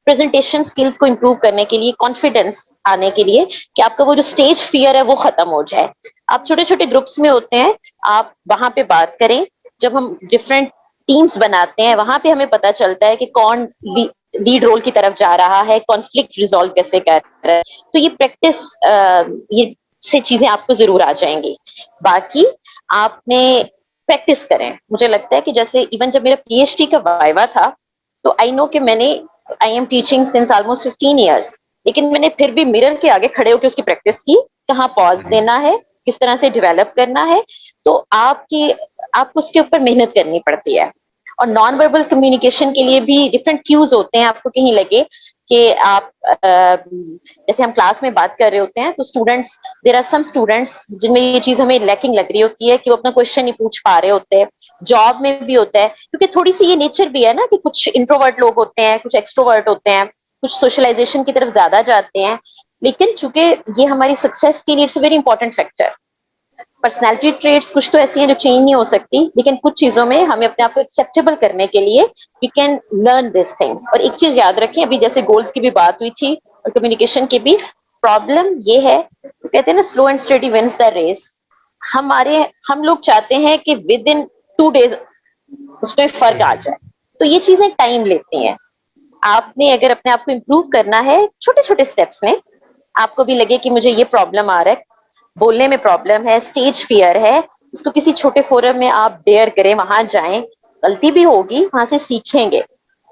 प्रेजेंटेशन स्किल्स को इम्प्रूव करने के लिए, कॉन्फिडेंस आने के लिए, कि आपका वो जो स्टेज फियर है वो खत्म हो जाए। आप छोटे छोटे ग्रुप्स में होते हैं, आप वहां पे बात करें। जब हम डिफरेंट टीम्स बनाते हैं, वहां पे हमें पता चलता है कि कौन लीड रोल की तरफ जा रहा है, कॉन्फ्लिक्ट रिजॉल्व कैसे कर रहा है। तो ये प्रैक्टिस, ये से चीजें आपको जरूर आ जाएंगी। बाकी आपने प्रैक्टिस करें। मुझे लगता है कि जैसे इवन जब मेरा पीएचडी का वाइवा था, तो आई नो कि मैंने, I am teaching since almost 15 years, लेकिन मैंने फिर भी मिरर के आगे खड़े होकर उसकी प्रैक्टिस की, कहाँ पॉज देना है, किस तरह से डेवलप करना है। तो आपको उसके ऊपर मेहनत करनी पड़ती है। और नॉन वर्बल कम्युनिकेशन के लिए भी डिफरेंट क्यूज होते हैं। आपको कहीं लगे कि आप जैसे हम क्लास में बात कर रहे होते हैं, तो students, there are some students जिनमें ये चीज हमें लैकिंग लग रही होती है कि वो अपना क्वेश्चन नहीं पूछ पा रहे होते हैं। जॉब में भी होता है, क्योंकि थोड़ी सी ये नेचर भी है ना कि कुछ इंट्रोवर्ट लोग होते हैं, कुछ एक्सट्रोवर्ट होते हैं, कुछ सोशलाइजेशन की तरफ ज्यादा जाते हैं। लेकिन चूंकि ये हमारी सक्सेस के लिए it's a very important factor. Personality trades कुछ तो ऐसी हैं जो चेंज नहीं हो सकती, लेकिन कुछ चीजों में हमें अपने आप को एक्सेप्टेबल करने के लिए we can learn this things. और एक चीज याद रखें, अभी जैसे गोल्स की भी बात हुई थी और कम्युनिकेशन की भी, प्रॉब्लम ये है, तो कहते हैं ना, slow and steady wins the race. हम लोग चाहते हैं कि विद इन 2 days उसमें फर्क आ जाए, तो ये चीजें टाइम लेती हैं। आपने अगर अपने आप को इम्प्रूव करना है छोटे छोटे स्टेप्स में, आपको भी लगे कि मुझे ये प्रॉब्लम आ रहा है, बोलने में प्रॉब्लम है, स्टेज फियर है, उसको किसी छोटे फोरम में आप डेयर करें, वहां जाएं। गलती भी होगी, वहां से सीखेंगे,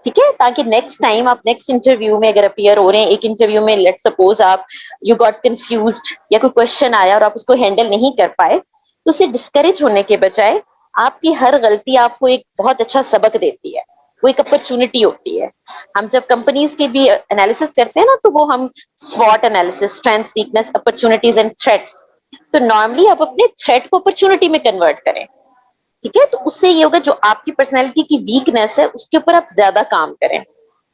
ठीक है, ताकि नेक्स्ट टाइम आप नेक्स्ट इंटरव्यू में अगर अपीयर हो रहे हैं, एक इंटरव्यू में लेट सपोज आप यू गॉट कंफ्यूज्ड या कोई क्वेश्चन आया और आप उसको हैंडल नहीं कर पाए, तो उससे डिस्करेज होने के बजाय आपकी हर गलती आपको एक बहुत अच्छा सबक देती है, वो एक अपॉर्चुनिटी होती है। हम जब कंपनीज के भी एनालिसिस करते हैं ना, तो वो हम स्वॉट analysis, strengths, weakness, opportunities and threats, so normally आप अपने थ्रेट को अपॉर्चुनिटी में कन्वर्ट करें, ठीक है। तो उससे ये होगा जो आपकी पर्सनैलिटी की वीकनेस है उसके ऊपर आप ज्यादा काम करें।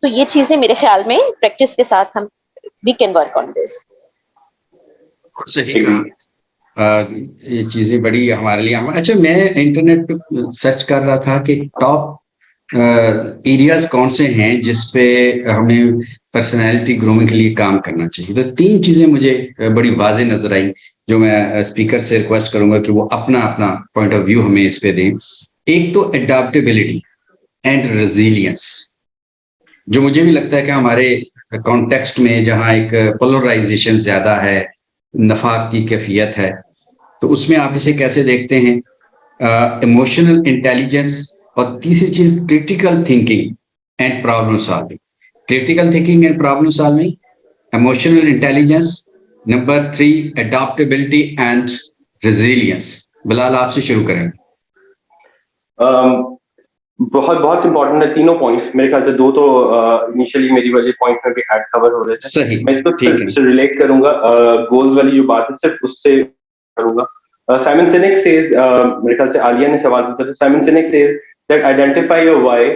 तो ये चीजें मेरे ख्याल में प्रैक्टिस के साथ हम we can work on this. सही कहा। ये चीजें बड़ी हमारे लिए अच्छा, मैं इंटरनेट पे सर्च कर रहा था कि टॉप एरियाज कौन से हैं जिसपे हमें पर्सनैलिटी ग्रूमिंग के लिए काम करना चाहिए। तो 3 चीजें मुझे बड़ी वाज़ेह नजर आई, जो मैं स्पीकर से रिक्वेस्ट करूंगा कि वो अपना अपना पॉइंट ऑफ व्यू हमें इस पे दें। एक तो एडाप्टेबिलिटी एंड रेजिलियंस, जो मुझे भी लगता है कि हमारे कॉन्टेक्स्ट में जहाँ एक पोलराइजेशन ज्यादा है, नफाक की कैफियत है, तो उसमें आप इसे कैसे देखते हैं? इमोशनल इंटेलिजेंस, और तीसरी चीज critical thinking and problem solving. Critical thinking and problem solving, emotional intelligence, number 3 adaptability and resilience. Bilal, आपसे शुरू करें। बहुत बहुत इंपॉर्टेंट है तीनों पॉइंट्स। मेरे ख्याल से 2 तो इनिशियली मेरी वाले पॉइंट में भी हैड कवर हो रहे थे। सही, मैं इसको ठीक है। सिर्फ से रिलेट करूंगा, गोल्स वाली जो बात है सिर्फ उससे करूंगा। साइमन सिनेक सेज, मेरे ख्याल से आलिया ने सवाल पूछा था। Simon Sinek says that identify your why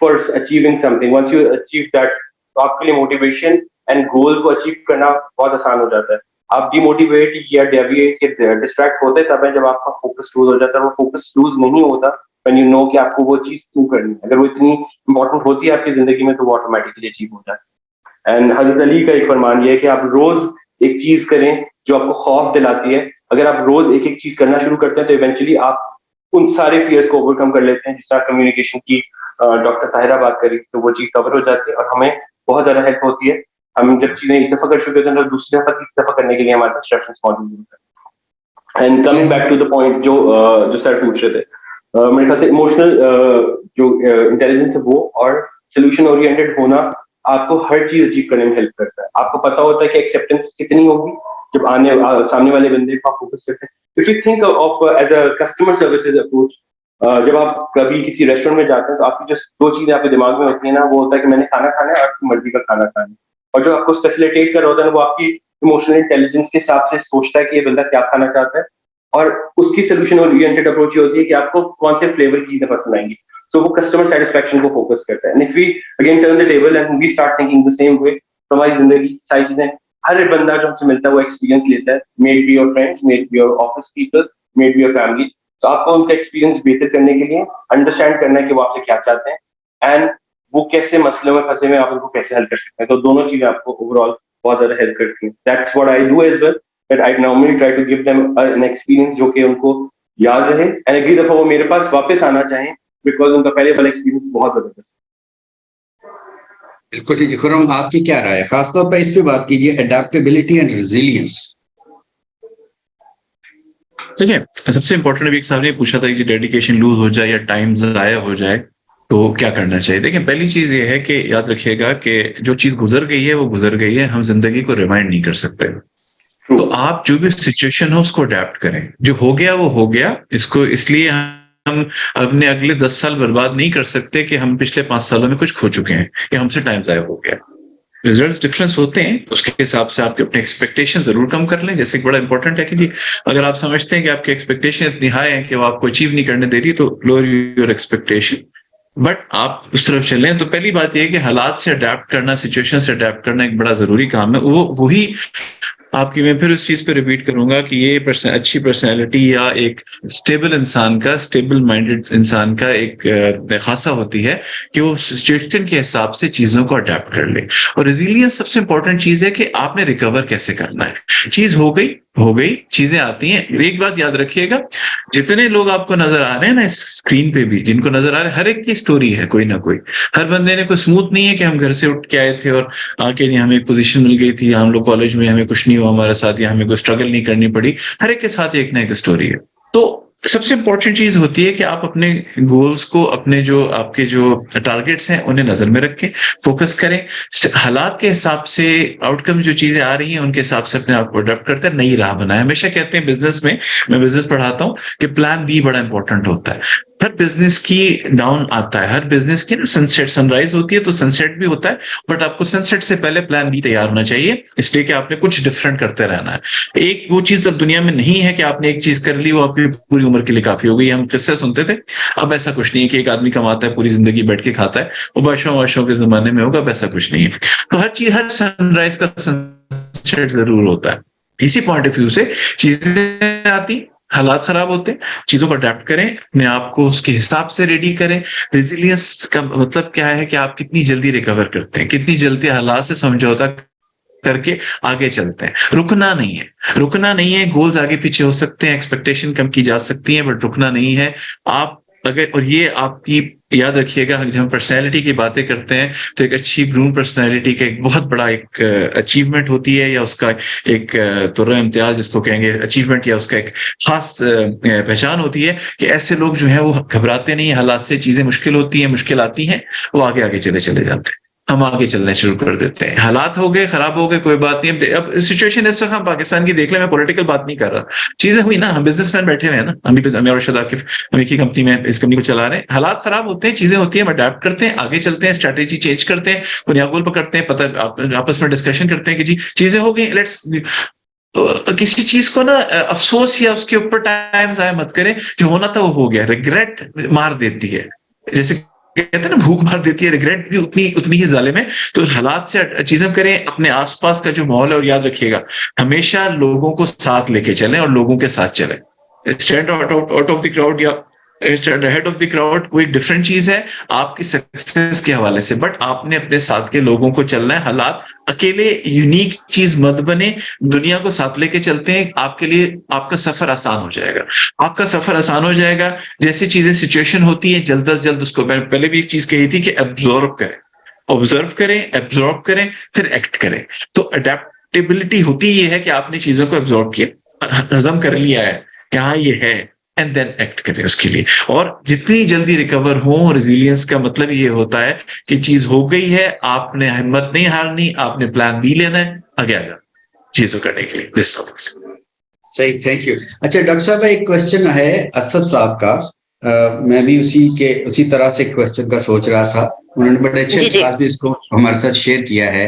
for achieving something, once you achieve that, तो आपके लिए मोटिवेशन एंड गोल को अचीव करना बहुत आसान हो जाता है। आप डिमोटिवेट या डेविएट या डिस्ट्रैक्ट होते तब है जब आपका फोकस लूज हो जाता है। वो फोकस लूज नहीं होता when you know कि आपको वो चीज क्यों करनी है। अगर वो इतनी इंपॉर्टेंट होती है आपकी जिंदगी में, तो वो ऑटोमेटिकली अचीव हो जाए। एंड हजरत अली का एक फरमान ये है कि आप रोज एक चीज करें जो आपको खौफ दिलाती है। अगर आप रोज एक एक चीज करना शुरू करते हैं तो इवेंचुअली आप उन सारे फियर्स को ओवरकम कर लेते हैं। जिस तरह कम्युनिकेशन की डॉक्टर ताहिरा बात करी, तो वो चीज कवर हो जाती है और हमें बहुत ज्यादा हेल्प होती है। हम जब चीजें एक दफा कर चुके होते हैं तो दूसरी दफा तीसरी दफा करने के लिए हमारे पास रेफरेंस मौजूद होता है। And coming back to the point जो सर पूछ रहे थे, मेरे ख्याल से इमोशनल जो इंटेलिजेंस है वो और सोल्यूशन ओरिएंटेड होना आपको हर चीज अचीव करने में हेल्प करता है। आपको पता होता है कि एक्सेप्टेंस कितनी होगी जब सामने वाले बंदे को आप फोकस करते हैं। If you think of as a customer services approach, जब आप कभी किसी रेस्टोरेंट में जाते हैं तो आपकी जो 2 चीजें आपके दिमाग में होती है ना, वो होता है कि मैंने खाना खाना है और आपकी मर्जी का खाना खाना है। और जो आपको फैसिलिटेट कर रहा होता है वो आपकी इमोशनल इंटेलिजेंस के हिसाब से सोचता है कि ये बंदा क्या खाना चाहता है, और उसकी सोल्यूशन ओरिएंटेड अप्रोच ये होती है कि आपको कौन से फ्लेवर की चीजें पसंद आएंगी। सो वो कस्टमर सेटिस्फेक्शन को फोकस करता है। And if we again turn the table and we start thinking the same way, तो हमारी जिंदगी सारी चीजें, हर एक बंदा जो हमसे मिलता है वो एक्सपीरियंस लेता है, made be your friends, made be your office people, made be your family. तो आपको उनका एक्सपीरियंस बेहतर करने के लिए अंडरस्टैंड करना है कि वो आपसे क्या चाहते हैं एंड वो कैसे मसलों में फंसे हुए हैं, आप उनको कैसे हल कर सकते हैं। तो दोनों चीजें आपको ओवरऑल बहुत ज्यादा हेल्प करती हैं। That's what I do as well, but I normally try to give them an experience जो कि उनको याद रहे एंड अगली दफा वो मेरे पास वापस आना चाहें, बिकॉज उनका पहले वाला एक्सपीरियंस बहुत जबरदस्त। बिल्कुल ठीक है। खुर्रम, आपकी क्या राय है? खासतौर पर इस पे बात कीजिए, अडेप्टेबिलिटी एंड रेजिलियंस। देखिए, सबसे इंपॉर्टेंट अभी एक साहब ने पूछा था कि डेडिकेशन लूज हो जाए या टाइम ज़ाया हो जाए तो क्या करना चाहिए। देखिए, पहली चीज ये है कि याद रखिएगा कि जो चीज गुजर गई है वो गुजर गई है, हम जिंदगी को रिमाइंड नहीं कर सकते। तो आप जो भी सिचुएशन हो उसको अडेप्ट करें, जो हो गया वो हो गया। इसको इसलिए हम अपने अगले 10 साल बर्बाद नहीं कर सकते कि हम पिछले 5 सालों में कुछ खो चुके हैं या हमसे टाइम ज़ाया हो गया। रिजल्ट्स डिफरेंस होते हैं, उसके हिसाब से आपके अपने एक्सपेक्टेशन जरूर कम कर लें। जैसे कि बड़ा इंपॉर्टेंट है कि जी अगर आप समझते हैं कि आपकी एक्सपेक्टेशन इतनी हाई है कि वो आपको अचीव नहीं करने दे रही, तो लोअर योर एक्सपेक्टेशन, बट आप उस तरफ चलें। तो पहली बात यह है कि हालात से अडेप्ट करना, सिचुएशन से अडेप्ट करना एक बड़ा जरूरी काम है। वो वही आपकी, मैं फिर उस चीज पे रिपीट करूंगा कि ये अच्छी पर्सनैलिटी या एक स्टेबल इंसान का, स्टेबल माइंडेड इंसान का एक खासा होती है कि वो सिचुएशन के हिसाब से चीजों को अडेप्ट कर ले। और रेजिलियंस सबसे इंपॉर्टेंट चीज है कि आपने रिकवर कैसे करना है। चीज हो गई, चीजें आती हैं। एक बात याद रखिएगा, जितने लोग आपको नजर आ रहे हैं ना इस स्क्रीन पे भी, जिनको नजर आ रहे हैं, हर एक की स्टोरी है कोई ना कोई। हर बंदे ने कोई स्मूथ नहीं है कि हम घर से उठ के आए थे और आके नहीं हमें एक पोजीशन मिल गई थी, हम लोग कॉलेज में हमें कुछ नहीं हुआ हमारे साथ, या हमें कोई स्ट्रगल नहीं करनी पड़ी। हर एक के साथ एक ना एक स्टोरी है। तो सबसे इंपॉर्टेंट चीज होती है कि आप अपने गोल्स को, अपने जो आपके जो टारगेट्स हैं उन्हें नजर में रखें, फोकस करें, हालात के हिसाब से आउटकम जो चीजें आ रही हैं उनके हिसाब से अपने आप को अडॉप्ट करते हैं, नई राह बनाए। हमेशा कहते हैं बिजनेस में, मैं बिजनेस पढ़ाता हूं, कि प्लान बी बड़ा इंपॉर्टेंट होता है। हर बिजनेस की डाउन आता है, हर बिजनेस की ना सनसेट सनराइज होती है, तो सनसेट भी होता है, बट आपको सनसेट से पहले प्लान बी तैयार होना चाहिए, इसलिए कि आपने कुछ डिफरेंट करते रहना है। एक वो चीज अब दुनिया में नहीं है कि आपने एक चीज कर ली वो आपकी पूरी उम्र के लिए काफी हो गई। हम किस्से सुनते थे, अब ऐसा कुछ नहीं है कि एक आदमी कमाता है पूरी जिंदगी बैठ के खाता है, वो बादशाहों के जमाने में होगा, वैसा कुछ नहीं है। तो हर चीज, हर सनराइज का सनसेट जरूर होता है। इसी पॉइंट ऑफ व्यू से चीजें आती, हालात खराब होते हैं, चीजों को अडेप्ट करें, अपने आप को उसके हिसाब से रेडी करें। रेजिलियंस का मतलब क्या है कि आप कितनी जल्दी रिकवर करते हैं, कितनी जल्दी हालात से समझौता करके आगे चलते हैं। रुकना नहीं है। गोल्स आगे पीछे हो सकते हैं, एक्सपेक्टेशन कम की जा सकती है, बट रुकना नहीं है। आप अगर, और ये आपकी याद रखिएगा, जब हम पर्सनैलिटी की बातें करते हैं तो एक अच्छी ग्रूम पर्सनैलिटी का एक बहुत बड़ा एक अचीवमेंट होती है, या उसका एक तुर्रा इम्तियाज जिसको कहेंगे अचीवमेंट, या उसका एक खास पहचान होती है कि ऐसे लोग जो है वो घबराते नहीं, हालात से चीजें मुश्किल होती हैं, मुश्किल आती हैं, वो आगे आगे चले जाते हैं। हम आगे चलना शुरू कर देते हैं। हालात हो गए, खराब हो गए, कोई बात नहीं। अब सिचुएशन इस वक्त हम पाकिस्तान की देख लें, मैं पॉलिटिकल बात नहीं कर रहा, चीजें हुई ना, हम बिजनेसमैन बैठे हुए हैं ना, हम भी, मैं और शायद आकिफ, हम एक ही कंपनी में इस कंपनी को चला रहे हैं। हालात खराब होते हैं, चीजें होती हैं, हम अडेप्ट करते हैं, आगे चलते हैं, स्ट्रैटेजी चेंज करते हैं, बुनियाद गोल पकड़ते हैं, पता आपस में डिस्कशन करते हैं कि जी चीजें हो गई, लेट्स। तो किसी चीज को ना अफसोस या उसके ऊपर टाइम जाया मत करें, जो होना था वो हो गया। रिग्रेट मार देती है, जैसे कहते हैं ना भूख मार देती है, रिग्रेट भी उतनी ही जालिम है। तो हालात से चीजें करें, अपने आसपास का जो माहौल है, और याद रखिएगा हमेशा लोगों को साथ लेके चलें और लोगों के साथ चलें। Stand out of the crowd या stand ahead of the crowd, वो एक डिफरेंट चीज है आपकी सक्सेस के हवाले से, बट आपने अपने साथ के लोगों को चलना है। हालात अकेले यूनिक चीज मत बने, दुनिया को साथ लेके चलते हैं, आपके लिए आपका सफर आसान हो जाएगा। आपका सफर आसान हो जाएगा। जैसी चीजें सिचुएशन होती है, जल्द से जल्द उसको, मैंने पहले भी एक चीज कही थी कि ऑब्जर्व करें, एब्जॉर्ब करें, फिर एक्ट करें। तो अडेप्टेबिलिटी होती ये है कि आपने चीजों को एब्जॉर्ब किया, हजम कर लिया है कि हाँ ये है, एंड देन एक्ट करें उसके लिए। और जितनी जल्दी रिकवर हो, रेजिलियंस का मतलब ये होता है कि चीज हो गई है, आपने हिम्मत नहीं हारनी, आपने प्लान बी लेना है, आगे आ जाओ चीजों करने के लिए। दिस टॉपिक सही, थैंक यू। अच्छा डॉक्टर साहब, एक क्वेश्चन है असद साहब का। मैं भी उसी तरह से क्वेश्चन का सोच रहा था। उन्होंने बड़े अच्छे जी जी अल्फाज में इसको हमारे साथ शेयर किया है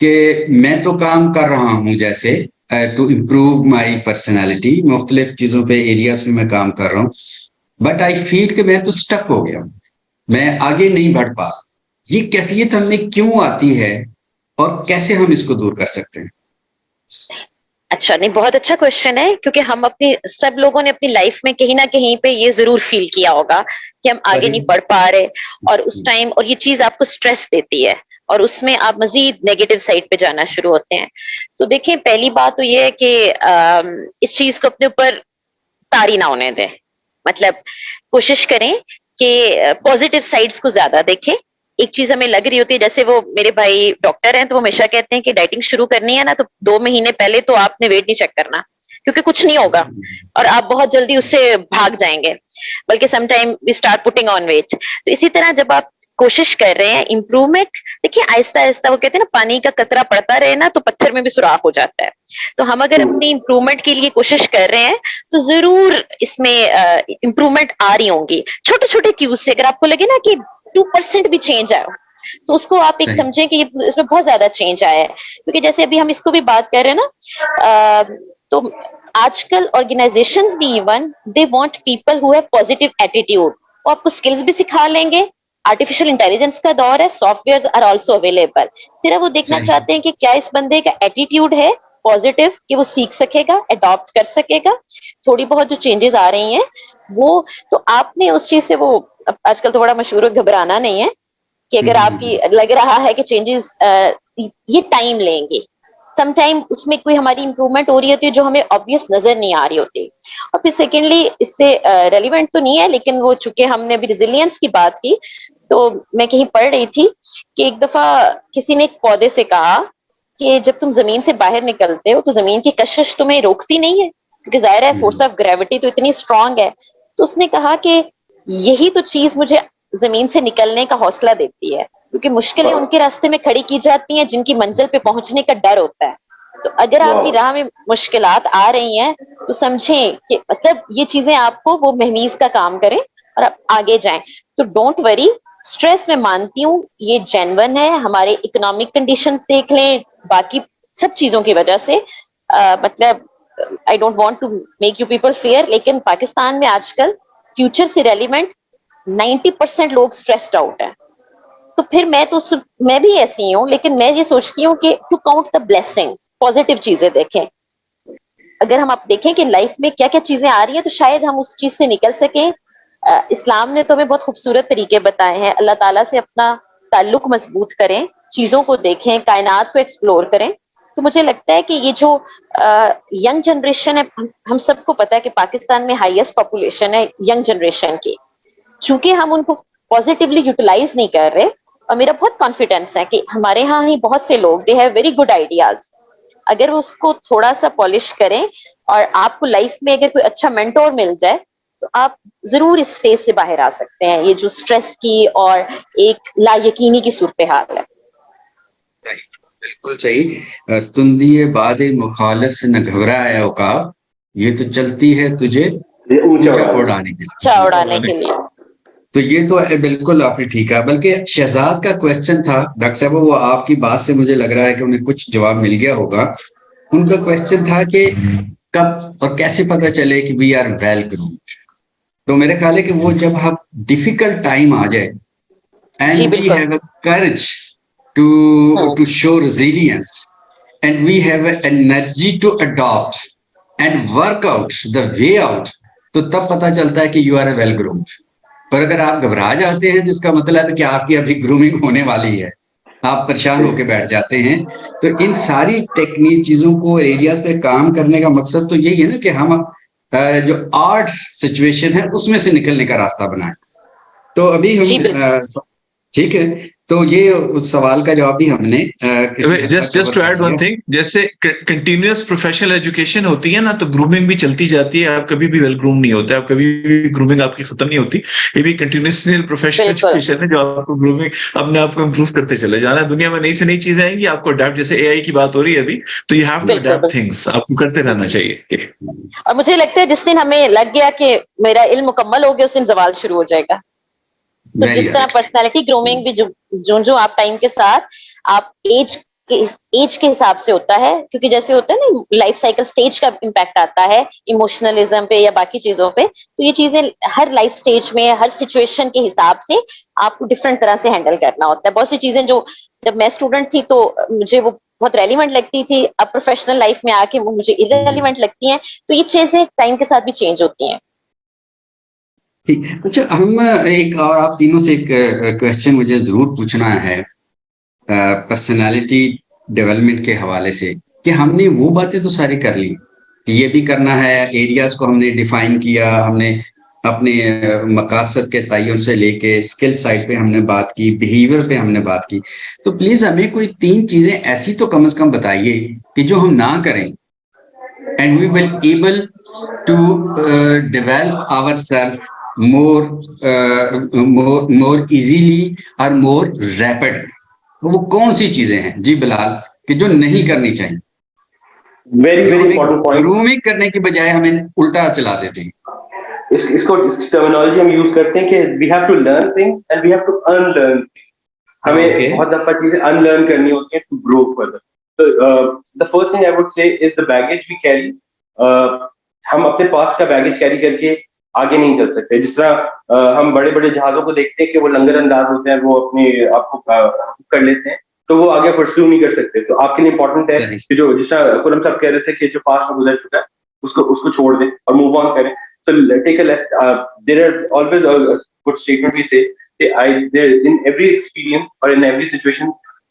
कि मैं तो काम कर रहा हूं जैसे टू इम्प्रूव माई पर्सनैलिटी, मुख्तलिफ चीजों पे एरियाज पे मैं काम कर रहा हूँ, बट आई फील कि मैं तो स्टक हो गया, मैं आगे नहीं बढ़ पा। ये कैफियत हमें क्यों आती है और कैसे हम इसको दूर कर सकते हैं? अच्छा, नहीं, बहुत अच्छा क्वेश्चन है, क्योंकि हम अपनी सब लोगों ने अपनी लाइफ में कहीं ना कहीं पे ये जरूर फील किया होगा कि हम आगे नहीं बढ़ पा रहे, और उस टाइम, और ये चीज आपको स्ट्रेस देती है और उसमें आप मजीद नेगेटिव साइड पे जाना शुरू होते हैं। तो देखिए, पहली बात तो ये है कि इस चीज को अपने ऊपर तारी ना होने दें। मतलब कोशिश करें कि पॉजिटिव साइड्स को ज्यादा देखें। एक चीज हमें लग रही होती है, जैसे वो मेरे भाई डॉक्टर हैं तो वो हमेशा कहते हैं कि डाइटिंग शुरू करनी है ना, तो 2 महीने पहले तो आपने वेट नहीं चेक करना, क्योंकि कुछ नहीं होगा और आप बहुत जल्दी उससे भाग जाएंगे, बल्कि sometime we start putting on weight. तो इसी तरह जब आप कोशिश कर रहे हैं इम्प्रूवमेंट, देखिए आहिस्ता आहिस्ता, वो कहते हैं ना, पानी का कतरा पड़ता रहे ना तो पत्थर में भी सुराख हो जाता है। तो हम अगर अपनी इम्प्रूवमेंट के लिए कोशिश कर रहे हैं तो जरूर इसमें इम्प्रूवमेंट आ रही होंगी, छोटे छोटे क्यूज से। अगर आपको लगे ना कि 2% भी चेंज आया, तो उसको आप एक सही। समझें कि इसमें बहुत ज्यादा चेंज आया है। क्योंकि जैसे अभी हम इसको भी बात कर रहे हैं ना, तो आजकल ऑर्गेनाइजेशंस भी even they want people who have positive attitude. वो आपको स्किल्स भी सिखा लेंगे, आर्टिफिशियल इंटेलिजेंस का दौर है, सॉफ्टवेयर आर ऑल्सो अवेलेबल। सिर्फ वो देखना सही। चाहते हैं कि क्या इस बंदे का एटीट्यूड है पॉजिटिव, कि वो सीख सकेगा, अडॉप्ट कर सकेगा थोड़ी बहुत जो चेंजेस आ रही हैं वो। तो आपने उस चीज से, वो आजकल तो बड़ा मशहूर है, घबराना नहीं है कि अगर आपकी लग रहा है कि चेंजेस ये टाइम लेंगे, सम टाइम उसमें कोई हमारी इंप्रूवमेंट हो रही होती है जो हमें ऑब्वियस नजर नहीं आ रही होती। और फिर सेकेंडली, इससे रेलिवेंट तो नहीं है, लेकिन वो चूंकि हमने अभी रिजिलियंस की बात की, तो मैं कहीं पढ़ रही थी कि एक दफा किसी ने एक पौधे से कहा कि जब तुम जमीन से बाहर निकलते हो तो जमीन की कशिश तुम्हें रोकती नहीं है, क्योंकि जाहिर है फोर्स ऑफ ग्रेविटी तो इतनी स्ट्रांग है। तो उसने कहा कि यही तो चीज मुझे जमीन से निकलने का हौसला देती है, क्योंकि मुश्किलें उनके रास्ते में खड़ी की जाती हैं जिनकी मंजिल पे पहुंचने का डर होता है। तो अगर आपकी राह में मुश्किलात आ रही हैं तो समझें कि मतलब ये चीजें आपको वो महमीज का काम करें और आप आगे जाएं। तो डोंट वरी, स्ट्रेस मैं मानती हूँ ये जेन्युइन है, हमारे इकोनॉमिक कंडीशंस देख लें, बाकी सब चीजों की वजह से, मतलब I don't want to make you people fair, लेकिन पाकिस्तान में आजकल फ्यूचर से रेलिवेंट 90% लोग स्ट्रेस्ड आउट हैं। तो फिर मैं भी ऐसी हूँ, लेकिन मैं ये सोचती हूँ कि to count the blessings, positive चीजें देखें। अगर हम आप देखें कि लाइफ में क्या क्या चीजें आ रही हैं तो शायद हम उस चीज से निकल सकें। इस्लाम ने तो हमें बहुत खूबसूरत तरीके बताए हैं, अल्लाह ताला से अपना ताल्लुक मजबूत करें, चीजों को देखें, कायनात को एक्सप्लोर करें। तो मुझे लगता है कि ये जो यंग जनरेशन है, हम सबको पता है कि पाकिस्तान में हाईएस्ट पॉपुलेशन है यंग जनरेशन की, चूंकि हम उनको पॉजिटिवली यूटिलाइज नहीं कर रहे। और मेरा बहुत कॉन्फिडेंस है कि हमारे यहाँ ही बहुत से लोग, they have very good ideas, अगर वो उसको थोड़ा सा पॉलिश करें और आपको लाइफ में अगर कोई अच्छा मेंटोर मिल जाए तो आप जरूर इस फेज से बाहर आ सकते हैं, ये जो स्ट्रेस की और एक लायकीनी की सूरत हाल है। बिल्कुल सही। तुंदिए बादे मुखालिफ से न घबराया औकाब, ये तो चलती है तुझे ऊंचा उड़ाने के लिए। चौड़ाने के लिए। तो ये तो बिल्कुल आपने ठीक है। बल्कि शहजाद का क्वेश्चन था डॉक्टर साहब, वो आपकी बात से मुझे लग रहा है कि उन्हें कुछ जवाब मिल गया होगा। उनका क्वेश्चन था कि कब और कैसे पता चले कि वी आर वेल ग्रूम्ड। तो मेरे ख्याल है कि वो जब आप डिफिकल्ट टाइम आ जाए जी and we बिल्कुल। have a courage to show resilience, and we have an energy to adopt and work out the way out, तो तब पता चलता है कि you are a well groomed. पर अगर आप घबरा जाते हैं तो इसका मतलब है कि आपकी अभी ग्रूमिंग होने वाली है, आप परेशान होकर बैठ जाते हैं। तो इन सारी टेक्निक चीजों को, एरियाज पे काम करने का मकसद तो यही है ना कि हम जो आर्ट सिचुएशन है उसमें से निकलने का रास्ता बनाएं। तो अभी हम ठीक है, तो ये उस सवाल का जवाब भी हमने just to add one thing, जैसे कंटिन्यूअस प्रोफेशनल एजुकेशन होती है ना, तो ग्रूमिंग भी चलती जाती है। आप कभी भी वेल ग्रूम नहीं होते, आप कभी भी ग्रूमिंग आपकी खत्म नहीं होती। ये भी कंटिन्यूअसली प्रोफेशनल एजुकेशन है जो आपको ग्रूमिंग अपने आप को इम्प्रूव करते चले जाना है। दुनिया में नई से नई चीजें आएंगी, आपको अडेप्ट, जैसे एआई की बात हो रही है अभी, तो you have to adapt things, आपको करते रहना चाहिए। और मुझे लगता है जिस दिन हमें लग गया कि मेरा इल्म मुकम्मल हो गया, उस दिन जवाल शुरू हो जाएगा। तो जिस तरह पर्सनालिटी ग्रूमिंग भी जो आप टाइम के साथ, आप एज एज के हिसाब से होता है, क्योंकि जैसे होता है ना लाइफ साइकिल स्टेज का इम्पैक्ट आता है इमोशनलिज्म पे या बाकी चीजों पे, तो ये चीजें हर लाइफ स्टेज में हर सिचुएशन के हिसाब से आपको डिफरेंट तरह से हैंडल करना होता है। बहुत सी चीजें जो जब मैं स्टूडेंट थी तो मुझे वो बहुत रेलिवेंट लगती थी, अब प्रोफेशनल लाइफ में आके वो मुझे इरेलीवेंट लगती हैं, तो ये चीजें टाइम के साथ भी चेंज होती हैं। ठीक। अच्छा, हम एक और आप तीनों से एक क्वेश्चन मुझे जरूर पूछना है पर्सनालिटी डेवलपमेंट के हवाले से, कि हमने वो बातें तो सारी कर ली कि ये भी करना है, एरियाज को हमने डिफाइन किया, हमने अपने मकासद के तयन से लेके स्किल साइड पे हमने बात की, बिहेवियर पे हमने बात की, तो प्लीज हमें कोई 3 चीजें ऐसी तो कम से कम बताइए कि जो हम ना करें and we will able to develop ourselves more easily or more rapid। वो कौन सी चीजें हैं जी बिलाल कि जो नहीं करनी चाहिए? Very very important point. Grooming करने की बजाय हमें उल्टा चला देते हैं। इसको इस टर्मिनोलॉजी हम यूज करते हैं कि we have to learn things and we have to unlearn. हमें बहुत दफा चीजें अनलर्न करनी होती है टू ग्रो फर्दर। तो the first thing I would say is the baggage we carry. हम अपने पास का बैगेज कैरी करके आगे नहीं चल सकते। जिस तरह हम बड़े बड़े जहाजों को देखते हैं कि वो लंगर अंदाज होते हैं, वो अपने आप को कर लेते हैं, तो वो आगे परस्यू नहीं कर सकते। तो आपके लिए इंपॉर्टेंट है कि जो जिस तरह खुरम साहब कह रहे थे कि जो पास्ट में गुजर चुका है उसको छोड़ दें और मूव ऑन करें। So take a left. There are always a good statement we say. There in every experience or in every situation,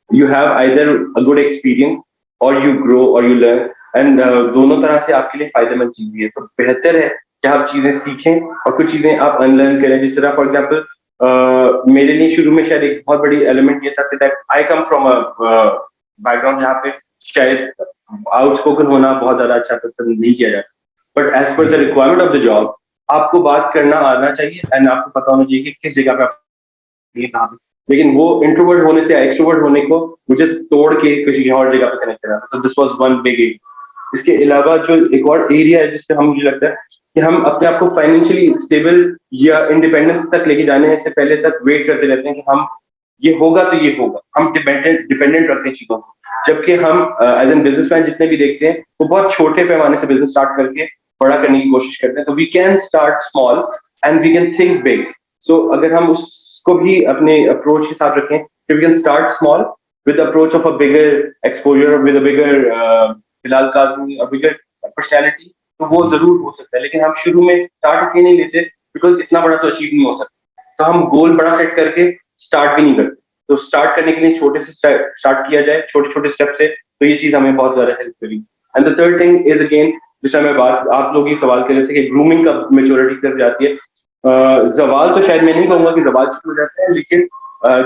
you have either a good experience or you grow or you learn. And दोनों तरह से आपके लिए फायदेमंद चीज है। तो बेहतर है कि आप चीजें सीखें और कुछ चीजें आप अनलर्न करें। जिस तरह फॉर एग्जाम्पल मेरे लिए शुरू में शायद एक बहुत बड़ी एलिमेंट ये था कि I come from a background जहाँ पे शायद आउटस्पोकन होना बहुत ज्यादा अच्छा पसंद नहीं किया जाता। But as per the requirement of the job आपको बात करना आना चाहिए एंड आपको पता होना चाहिए कि किस जगह पे आप। लेकिन वो इंट्रोवर्ट होने से एक्सट्रोवर्ट होने को मुझे तोड़ के किसी और जगह पे कनेक्ट करना। तो this was one big area. इसके अलावा जो एक और एरिया है जिससे हम मुझे लगता है कि हम अपने आप को फाइनेंशियली स्टेबल या इंडिपेंडेंस तक लेके जाने से पहले तक वेट करते रहते हैं कि हम ये होगा तो ये होगा। हम डिपेंडेंट रखते हैं चीजों को, जबकि हम एज एन बिजनेसमैन जितने भी देखते हैं वो बहुत छोटे पैमाने से बिजनेस स्टार्ट करके बड़ा करने की कोशिश करते हैं। तो we can start small and we can think big. So अगर हम उसको भी अपने अप्रोच के साथ रखें, we can start small with approach of a bigger exposure, with a bigger Bilal Kazmi, a bigger personality, तो वो जरूर हो सकता है। लेकिन हम शुरू में स्टार्ट इसलिए नहीं लेते बिकॉज इतना बड़ा तो अचीव नहीं हो सकता, तो हम गोल बड़ा सेट करके स्टार्ट भी नहीं करते। तो स्टार्ट करने के लिए छोटे से स्टार्ट किया जाए, छोटे छोटे स्टेप से, तो ये चीज हमें बहुत ज्यादा हेल्प करेगी। And the third thing is again, जिस समय बात आप लोग ये सवाल कर रहे थे कि ग्रूमिंग कब मेच्योरिटी तक जाती है। जवाल तो शायद मैं नहीं कहूंगा कि जवाल शुरू हो जाता है, लेकिन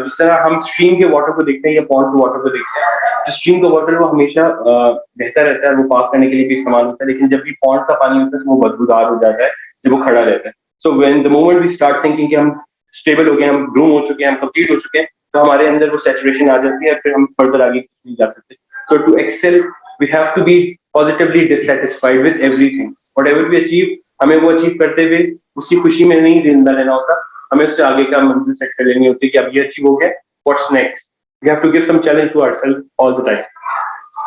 जिस तरह हम स्ट्रीम के वाटर को देखते हैं या पॉन्ड के वाटर को देखते हैं, जो स्ट्रीम का वाटर वो हमेशा बहता रहता है, वो पास करने के लिए भी इस्तेमाल होता है। लेकिन जब भी पॉन्ड का पानी होता है तो वो बदबूदार हो जाता है जब वो खड़ा रहता है। So when the moment we start thinking कि हम स्टेबल हो गए, हम ग्रूम हो चुके हैं, हम कंप्लीट हो चुके हैं, तो हमारे अंदर वो सैचुरेशन आ जाती है, फिर हम फर्दर आगे नहीं जा सकते। So to excel we have to be positively dissatisfied with everything. Whatever we achieve, हमें वो अचीव करते हुए उसकी खुशी में नहीं जिंदा रहना होता, हमें उससे आगे का मंजिल सेट कर लेनी होती है कि अब ये अचीव हो गया, what's next. We have to give some challenge to ourselves all the time.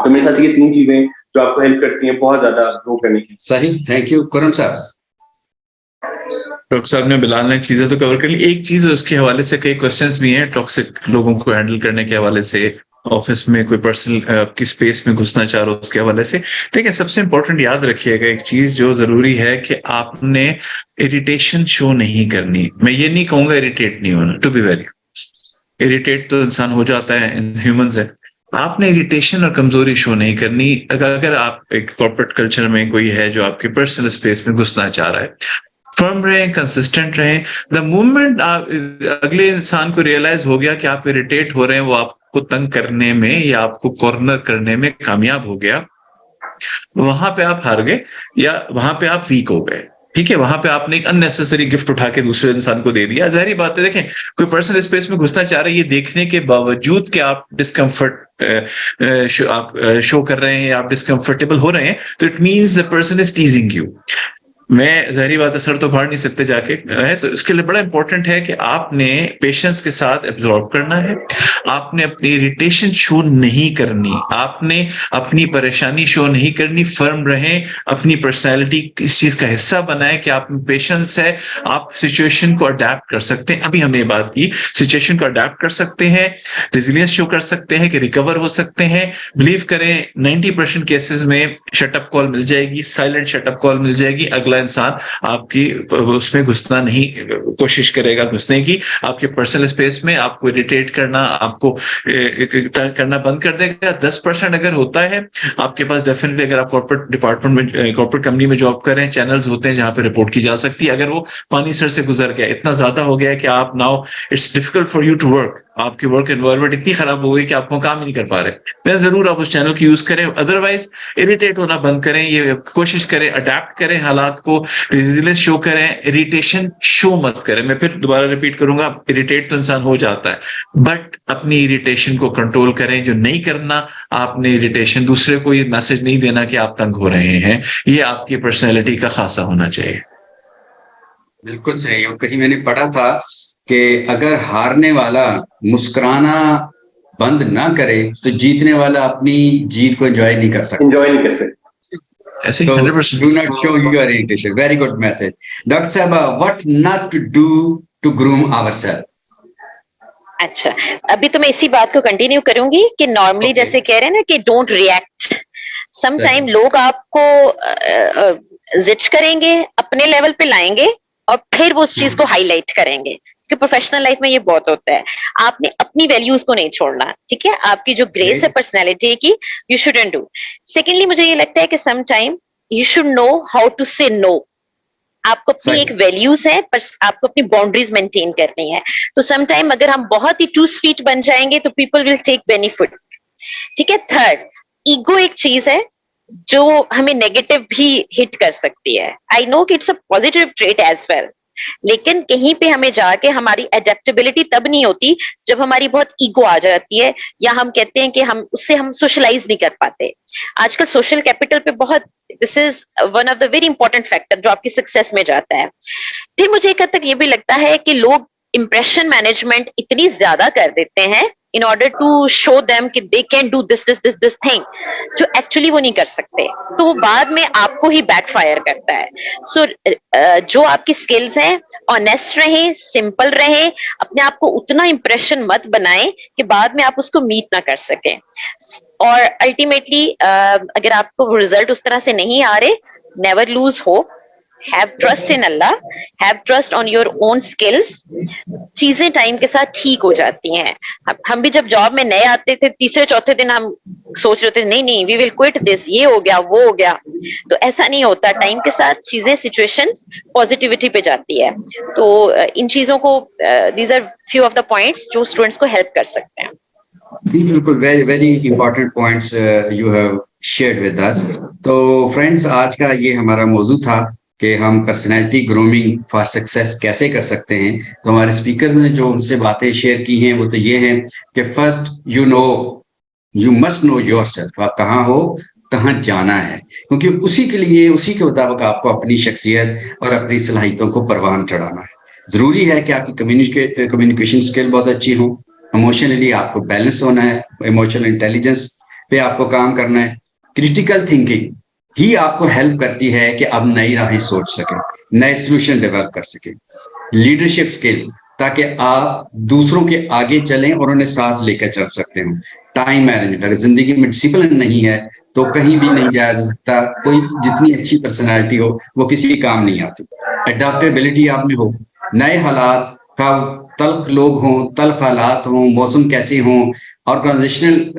तो मेरे ख्याल से ये 3 चीजें जो आपको हेल्प करती हैं बहुत ज्यादा ग्रो करने की। सही, थैंक यू खुरम साहब। डॉक्टर साहब ने, बिलाल ने चीजें तो कवर कर ली। एक चीज उसके हवाले से कई क्वेश्चंस भी हैं टॉक्सिक लोगों को हैंडल करने के हवाले से, ऑफिस में कोई पर्सनल आपकी स्पेस में घुसना चाह रहा हो उसके हवाले से। देखिए, सबसे इंपॉर्टेंट याद रखिएगा एक चीज जो जरूरी है कि आपने इरिटेशन शो नहीं करनी। मैं ये नहीं कहूंगा इरिटेट नहीं होना, टू बी वेरी, इरिटेट तो इंसान हो जाता है, ह्यूमंस है। आपने इरिटेशन और कमजोरी शो नहीं करनी। अगर आप एक कॉर्पोरेट कल्चर में कोई है जो आपके पर्सनल स्पेस में घुसना चाह रहा है, फर्म रहें, कंसिस्टेंट रहें। द मोमेंट अगले इंसान को रियलाइज हो गया कि आप इरिटेट हो रहे हैं, वो आपको तंग करने में या आपको कॉर्नर करने में कामयाब हो गया, वहां पे आप हार गए या वहां पे आप वीक हो गए। ठीक है, वहां पे आपने एक अननेसेसरी गिफ्ट उठा के दूसरे इंसान को दे दिया। जाहिर बात है, देखें, कोई पर्सनल स्पेस में घुसना चाह रहा है, ये देखने के बावजूद कि आप डिस्कम्फर्ट शो कर रहे हैं या आप डिस्कम्फर्टेबल हो रहे हैं, तो it means the person is टीजिंग you. मैं जाहिर बात है सर तो फाड़ नहीं सकते जाके है, तो इसके लिए बड़ा इंपॉर्टेंट है कि आपने पेशेंस के साथ एब्जॉर्ब करना है, आपने अपनी इरिटेशन शो नहीं करनी, आपने अपनी परेशानी शो नहीं करनी। फर्म रहें, अपनी पर्सनैलिटी इस चीज का हिस्सा बनाए कि आप में पेशेंस है, आप सिचुएशन को अडेप्ट कर सकते हैं। अभी हमने बात की, सिचुएशन को अडेप्ट कर सकते हैं, रेजिलियंस शो कर सकते हैं कि रिकवर हो सकते हैं। बिलीव करें 90% केसेस में शटअप कॉल मिल जाएगी, साइलेंट शटअप कॉल मिल जाएगी। अगला इंसान आपकी उसमें घुसना नहीं कोशिश करेगा घुसने की, आपके पर्सनल स्पेस में आपको इरिटेट करना, आपको करना बंद कर देगा। 10% अगर होता है आपके पास, डेफिनेटली अगर आप कॉर्पोरेट डिपार्टमेंट में, कॉर्पोरेट कंपनी में जॉब कर रहे हैं, चैनल्स होते हैं जहां पे रिपोर्ट की जा सकती है। अगर वो पानी सर से गुजर गया, इतना ज्यादा हो गया है कि आप now it's difficult for you to work, आपकी वर्क एनवायरनमेंट इतनी खराब हो गई कि आप काम ही नहीं कर पा रहे, मैं जरूर आप उस चैनल को यूज करें। अदरवाइज इरिटेट होना बंद करें, ये कोशिश करें, अडेप्ट करें हालात को, रेजिलियंस शो करें, इरिटेशन शो मत करें। मैं फिर दोबारा रिपीट करूंगा, इरिटेट तो इंसान हो जाता है, बट अपनी इरिटेशन को कंट्रोल करें। जो नहीं करना, आपने इरिटेशन, दूसरे को ये मैसेज नहीं देना कि आप तंग हो रहे हैं, ये आपकी पर्सनैलिटी का खासा होना चाहिए। बिल्कुल सही। और कहीं मैंने पढ़ा था कि अगर हारने वाला मुस्कुराना बंद ना करे तो जीतने वाला अपनी जीत को एंजॉय नहीं कर सकता। एंजॉय नहीं कर सकते। ऐसे ही So 100% do not show your irritation. Very good message. Dr. Saba, what not to do to groom ourselves? अच्छा, अभी तो मैं इसी बात को कंटिन्यू करूंगी कि नॉर्मली Okay. जैसे कह रहे हैं ना कि don't react. Sometime Sir. लोग आपको जिच करेंगे, अपने लेवल पे लाएंगे और फिर वो उस चीज को हाईलाइट करेंगे, क्योंकि प्रोफेशनल लाइफ में ये बहुत होता है। आपने अपनी वैल्यूज को नहीं छोड़ना, ठीक है? आपकी जो ग्रेस है पर्सनैलिटी की, यू शुडंट डू। सेकेंडली, मुझे ये लगता है कि sometime you should know how to say no. आपको अपनी सही। एक वैल्यूज है, पर आपको अपनी बाउंड्रीज मेंटेन करनी है। तो सम टाइम अगर हम बहुत ही टू स्वीट बन जाएंगे तो पीपल विल टेक बेनिफिट, ठीक है? थर्ड, ईगो एक चीज है जो हमें नेगेटिव भी हिट कर सकती है। आई नो कि it's a positive trait as well, लेकिन कहीं पे हमें जाके हमारी एडेप्टेबिलिटी तब नहीं होती जब हमारी बहुत ईगो आ जाती है, या हम कहते हैं कि हम उससे हम सोशलाइज नहीं कर पाते। आजकल सोशल कैपिटल पे बहुत, this is one of the very important factor जो आपकी सक्सेस में जाता है। फिर मुझे एक हद तक ये भी लगता है कि लोग इंप्रेशन मैनेजमेंट इतनी ज्यादा कर देते हैं in order to show them कि they can do this thing, जो एक्चुअली वो नहीं कर सकते, तो वो बाद में आपको ही बैकफायर करता है। सो जो आपकी स्किल्स हैं, ऑनेस्ट रहें, सिंपल रहें, अपने आप को उतना इंप्रेशन मत बनाएं कि बाद में आप उसको मीट ना कर सकें। और अल्टीमेटली अगर आपको रिजल्ट उस तरह से नहीं आ रहे, never lose hope, have trust in Allah, have trust on your own skills. चीजें टाइम के साथ ठीक हो जाती हैं। हम भी जब जॉब में नए आते थे, तीसरे चौथे दिन हम सोच रहे थे नहीं वी विल क्विट दिस, ये हो गया वो हो गया, तो ऐसा नहीं होता। टाइम के साथ चीजें, सिचुएशंस पॉजिटिविटी पे जाती है। तो इन चीजों को, these are few of the points जो स्टूडेंट्स को हेल्प कर सकते हैं। बिल्कुल, very very important points you have shared with us. तो फ्रेंड्स, आज का ये हमारा मौजू था कि हम पर्सनैलिटी ग्रूमिंग फॉर सक्सेस कैसे कर सकते हैं। तो हमारे स्पीकर्स ने जो उनसे बातें शेयर की हैं वो तो ये हैं कि first you must know yourself, आप कहाँ हो, कहाँ जाना है, क्योंकि उसी के लिए, उसी के मुताबिक आपको अपनी शख्सियत और अपनी सलाहियतों को परवान चढ़ाना है। जरूरी है कि आपकी कम्युनिकेशन स्किल बहुत अच्छी हो, इमोशनली आपको बैलेंस होना है, इमोशनल इंटेलिजेंस पे आपको काम करना है। क्रिटिकल थिंकिंग ही आपको हेल्प करती है कि आप नई राहें सोच सकें, नए सोल्यूशन डेवलप कर सकें। लीडरशिप स्किल्स, ताकि आप दूसरों के आगे चलें और उन्हें साथ लेकर चल सकते हो। टाइम मैनेजमेंट, अगर जिंदगी में डिसिप्लिन नहीं है तो कहीं भी नहीं जाया जा सकता। कोई जितनी अच्छी पर्सनैलिटी हो वो किसी काम नहीं आती। अडेप्टेबिलिटी आप में हो, नए हालात का, तल्ख लोग हों, तल्ख हालात हों, मौसम कैसे हों, ऑर्गेनाइजेशनल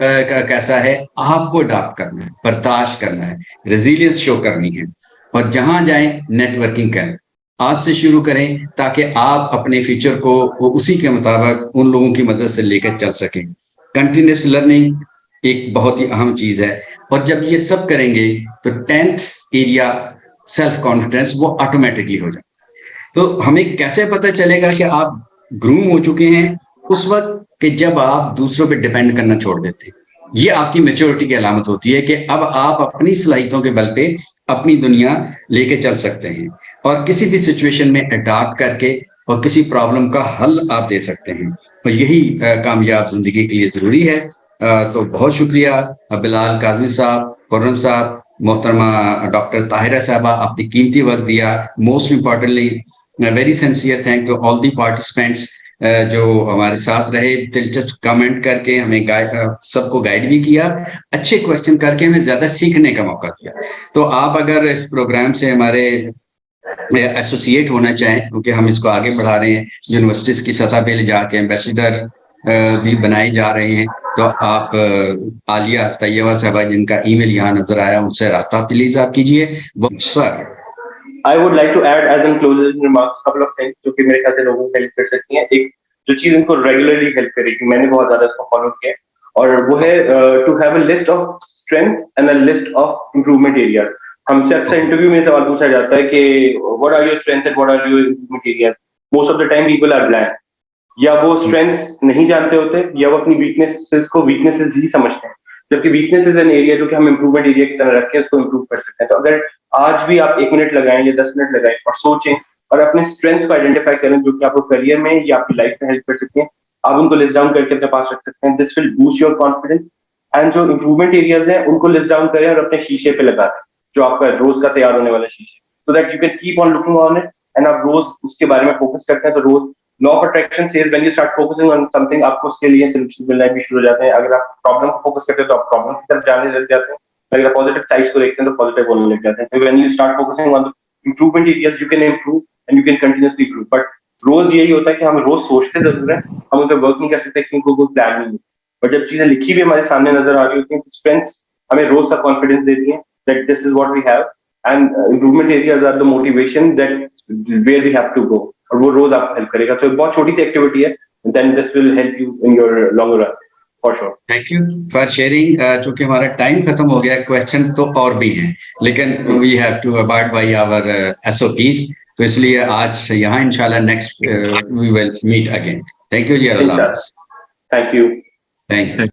कैसा है, आपको अडॉप्ट करना है, बर्दाश्त करना है, रेजिलियंस शो करनी है, और जहां जाएं नेटवर्किंग करें। आज से शुरू करें ताकि आप अपने फ्यूचर को उसी के मुताबिक उन लोगों की मदद से लेकर चल सकें। कंटिन्यूस लर्निंग एक बहुत ही अहम चीज है, और जब ये सब करेंगे तो 10th एरिया सेल्फ कॉन्फिडेंस वो ऑटोमेटिकली हो जाता है। तो हमें कैसे पता चलेगा कि आप ग्रूम हो चुके हैं? उस वक्त कि जब आप दूसरों पे डिपेंड करना छोड़ देते हैं। ये आपकी मैच्योरिटी की अलामत होती है कि अब आप अपनी सलाहियतों के बल पे अपनी दुनिया लेके चल सकते हैं और किसी भी सिचुएशन में अडॉप्ट करके और किसी प्रॉब्लम का हल आप दे सकते हैं, और यही कामयाब जिंदगी के लिए जरूरी है। तो बहुत शुक्रिया बिलाल काजमी साहब, खुर्रम साहब, मोहतरमा डॉक्टर ताहिरा साहबा, आपने कीमती वक्त दिया। Most importantly very sincere thank to all the participants जो हमारे साथ रहे, दिलचस्प कमेंट करके हमें सबको गाइड भी किया, अच्छे क्वेश्चन करके हमें ज्यादा सीखने का मौका दिया। तो आप अगर इस प्रोग्राम से हमारे एसोसिएट होना चाहें, क्योंकि हम इसको आगे बढ़ा रहे हैं, यूनिवर्सिटीज की सतह पे ले जाके एम्बेसडर भी बनाए जा रहे हैं, तो आप आलिया तैयबा साहबा जिनका ईमेल यहाँ नजर आया, उनसे राब्ता प्लीज आप कीजिए। Sir I would like to add as in closing remarks couple of things जो कि मेरे ख्याल से लोगों को हेल्प कर सकती हैं। एक जो चीज इनको रेगुलरली हेल्प करेगी, मैंने बहुत ज्यादा इसको फॉलो किया है, और वो है to have a list of strengths and a list of improvement areas. हमसे अक्सर इंटरव्यू में सवाल पूछा जाता है कि what are your strengths and what are your improvement areas. Most of the time people are blank, या वो स्ट्रेंथ्स नहीं जानते होते, या वो अपनी वीकनेसेस को वीकनेसेस ही समझते हैं, जबकि वीकनेस इज एन एरिया जो कि हम इम्प्रूवमेंट एरिया की तरह रख के उसको इम्प्रूव कर सकते हैं। तो अगर आज भी आप 1 मिनट लगाएं या 10 मिनट लगाएं और सोचें और अपने स्ट्रेंथ्स को आइडेंटिफाई करें जो कि आपको करियर में या आपकी लाइफ में हेल्प कर सकते हैं, आप उनको लिस्ट डाउन करके अपने पास रख सकते हैं। This will boost your confidence. And जो इम्प्रूवमेंट एरियाज हैं उनको लिस्ट डाउन करें और अपने शीशे पे लगा दें, जो आपका रोज का तैयार होने वाला शीशे, so that you can keep on looking on it and आप रोज उसके बारे में फोकस करते हैं। तो रोज law of attraction says when you start focusing on something, आपको उसके लिए सॉल्यूशन मिलना भी शुरू हो जाते हैं। अगर आप प्रॉब्लम को फोकस करते हैं तो आप प्रॉब्लम की तरफ जाने लग जाते हैं, अगर आप पॉजिटिव साइड्स को देखते हैं तो पॉजिटिव बोलने लग जाते हैं। When you start focusing on the improvement areas, you can improve and you can continuously improve. But रोज यही होता है कि हम रोज सोचते जरूर है, हम उस पर वर्क नहीं कर सकते क्योंकि कोई प्लान नहीं है। बट जब चीजें लिखी हुई हमारे सामने नजर आ रही होती हैं, स्ट्रेंथ्स हमें रोज का कॉन्फिडेंस देती हैं that this is what we have, and improvement areas are the motivation that where we have to go, और वो रोज आपको हेल्प करेगा। तो बहुत छोटी सी एक्टिविटी है, then this will help you in your long run for sure. Thank you for sharing. चूंकि हमारा टाइम खत्म हो गया, क्वेश्चन तो और भी हैं, लेकिन we have to abide by our SOPs, तो इसलिए आज यहाँ इंशाल्लाह next we will meet again. Thank you जी, अल्लाह हाफ़िज़। Thank you. Thank you.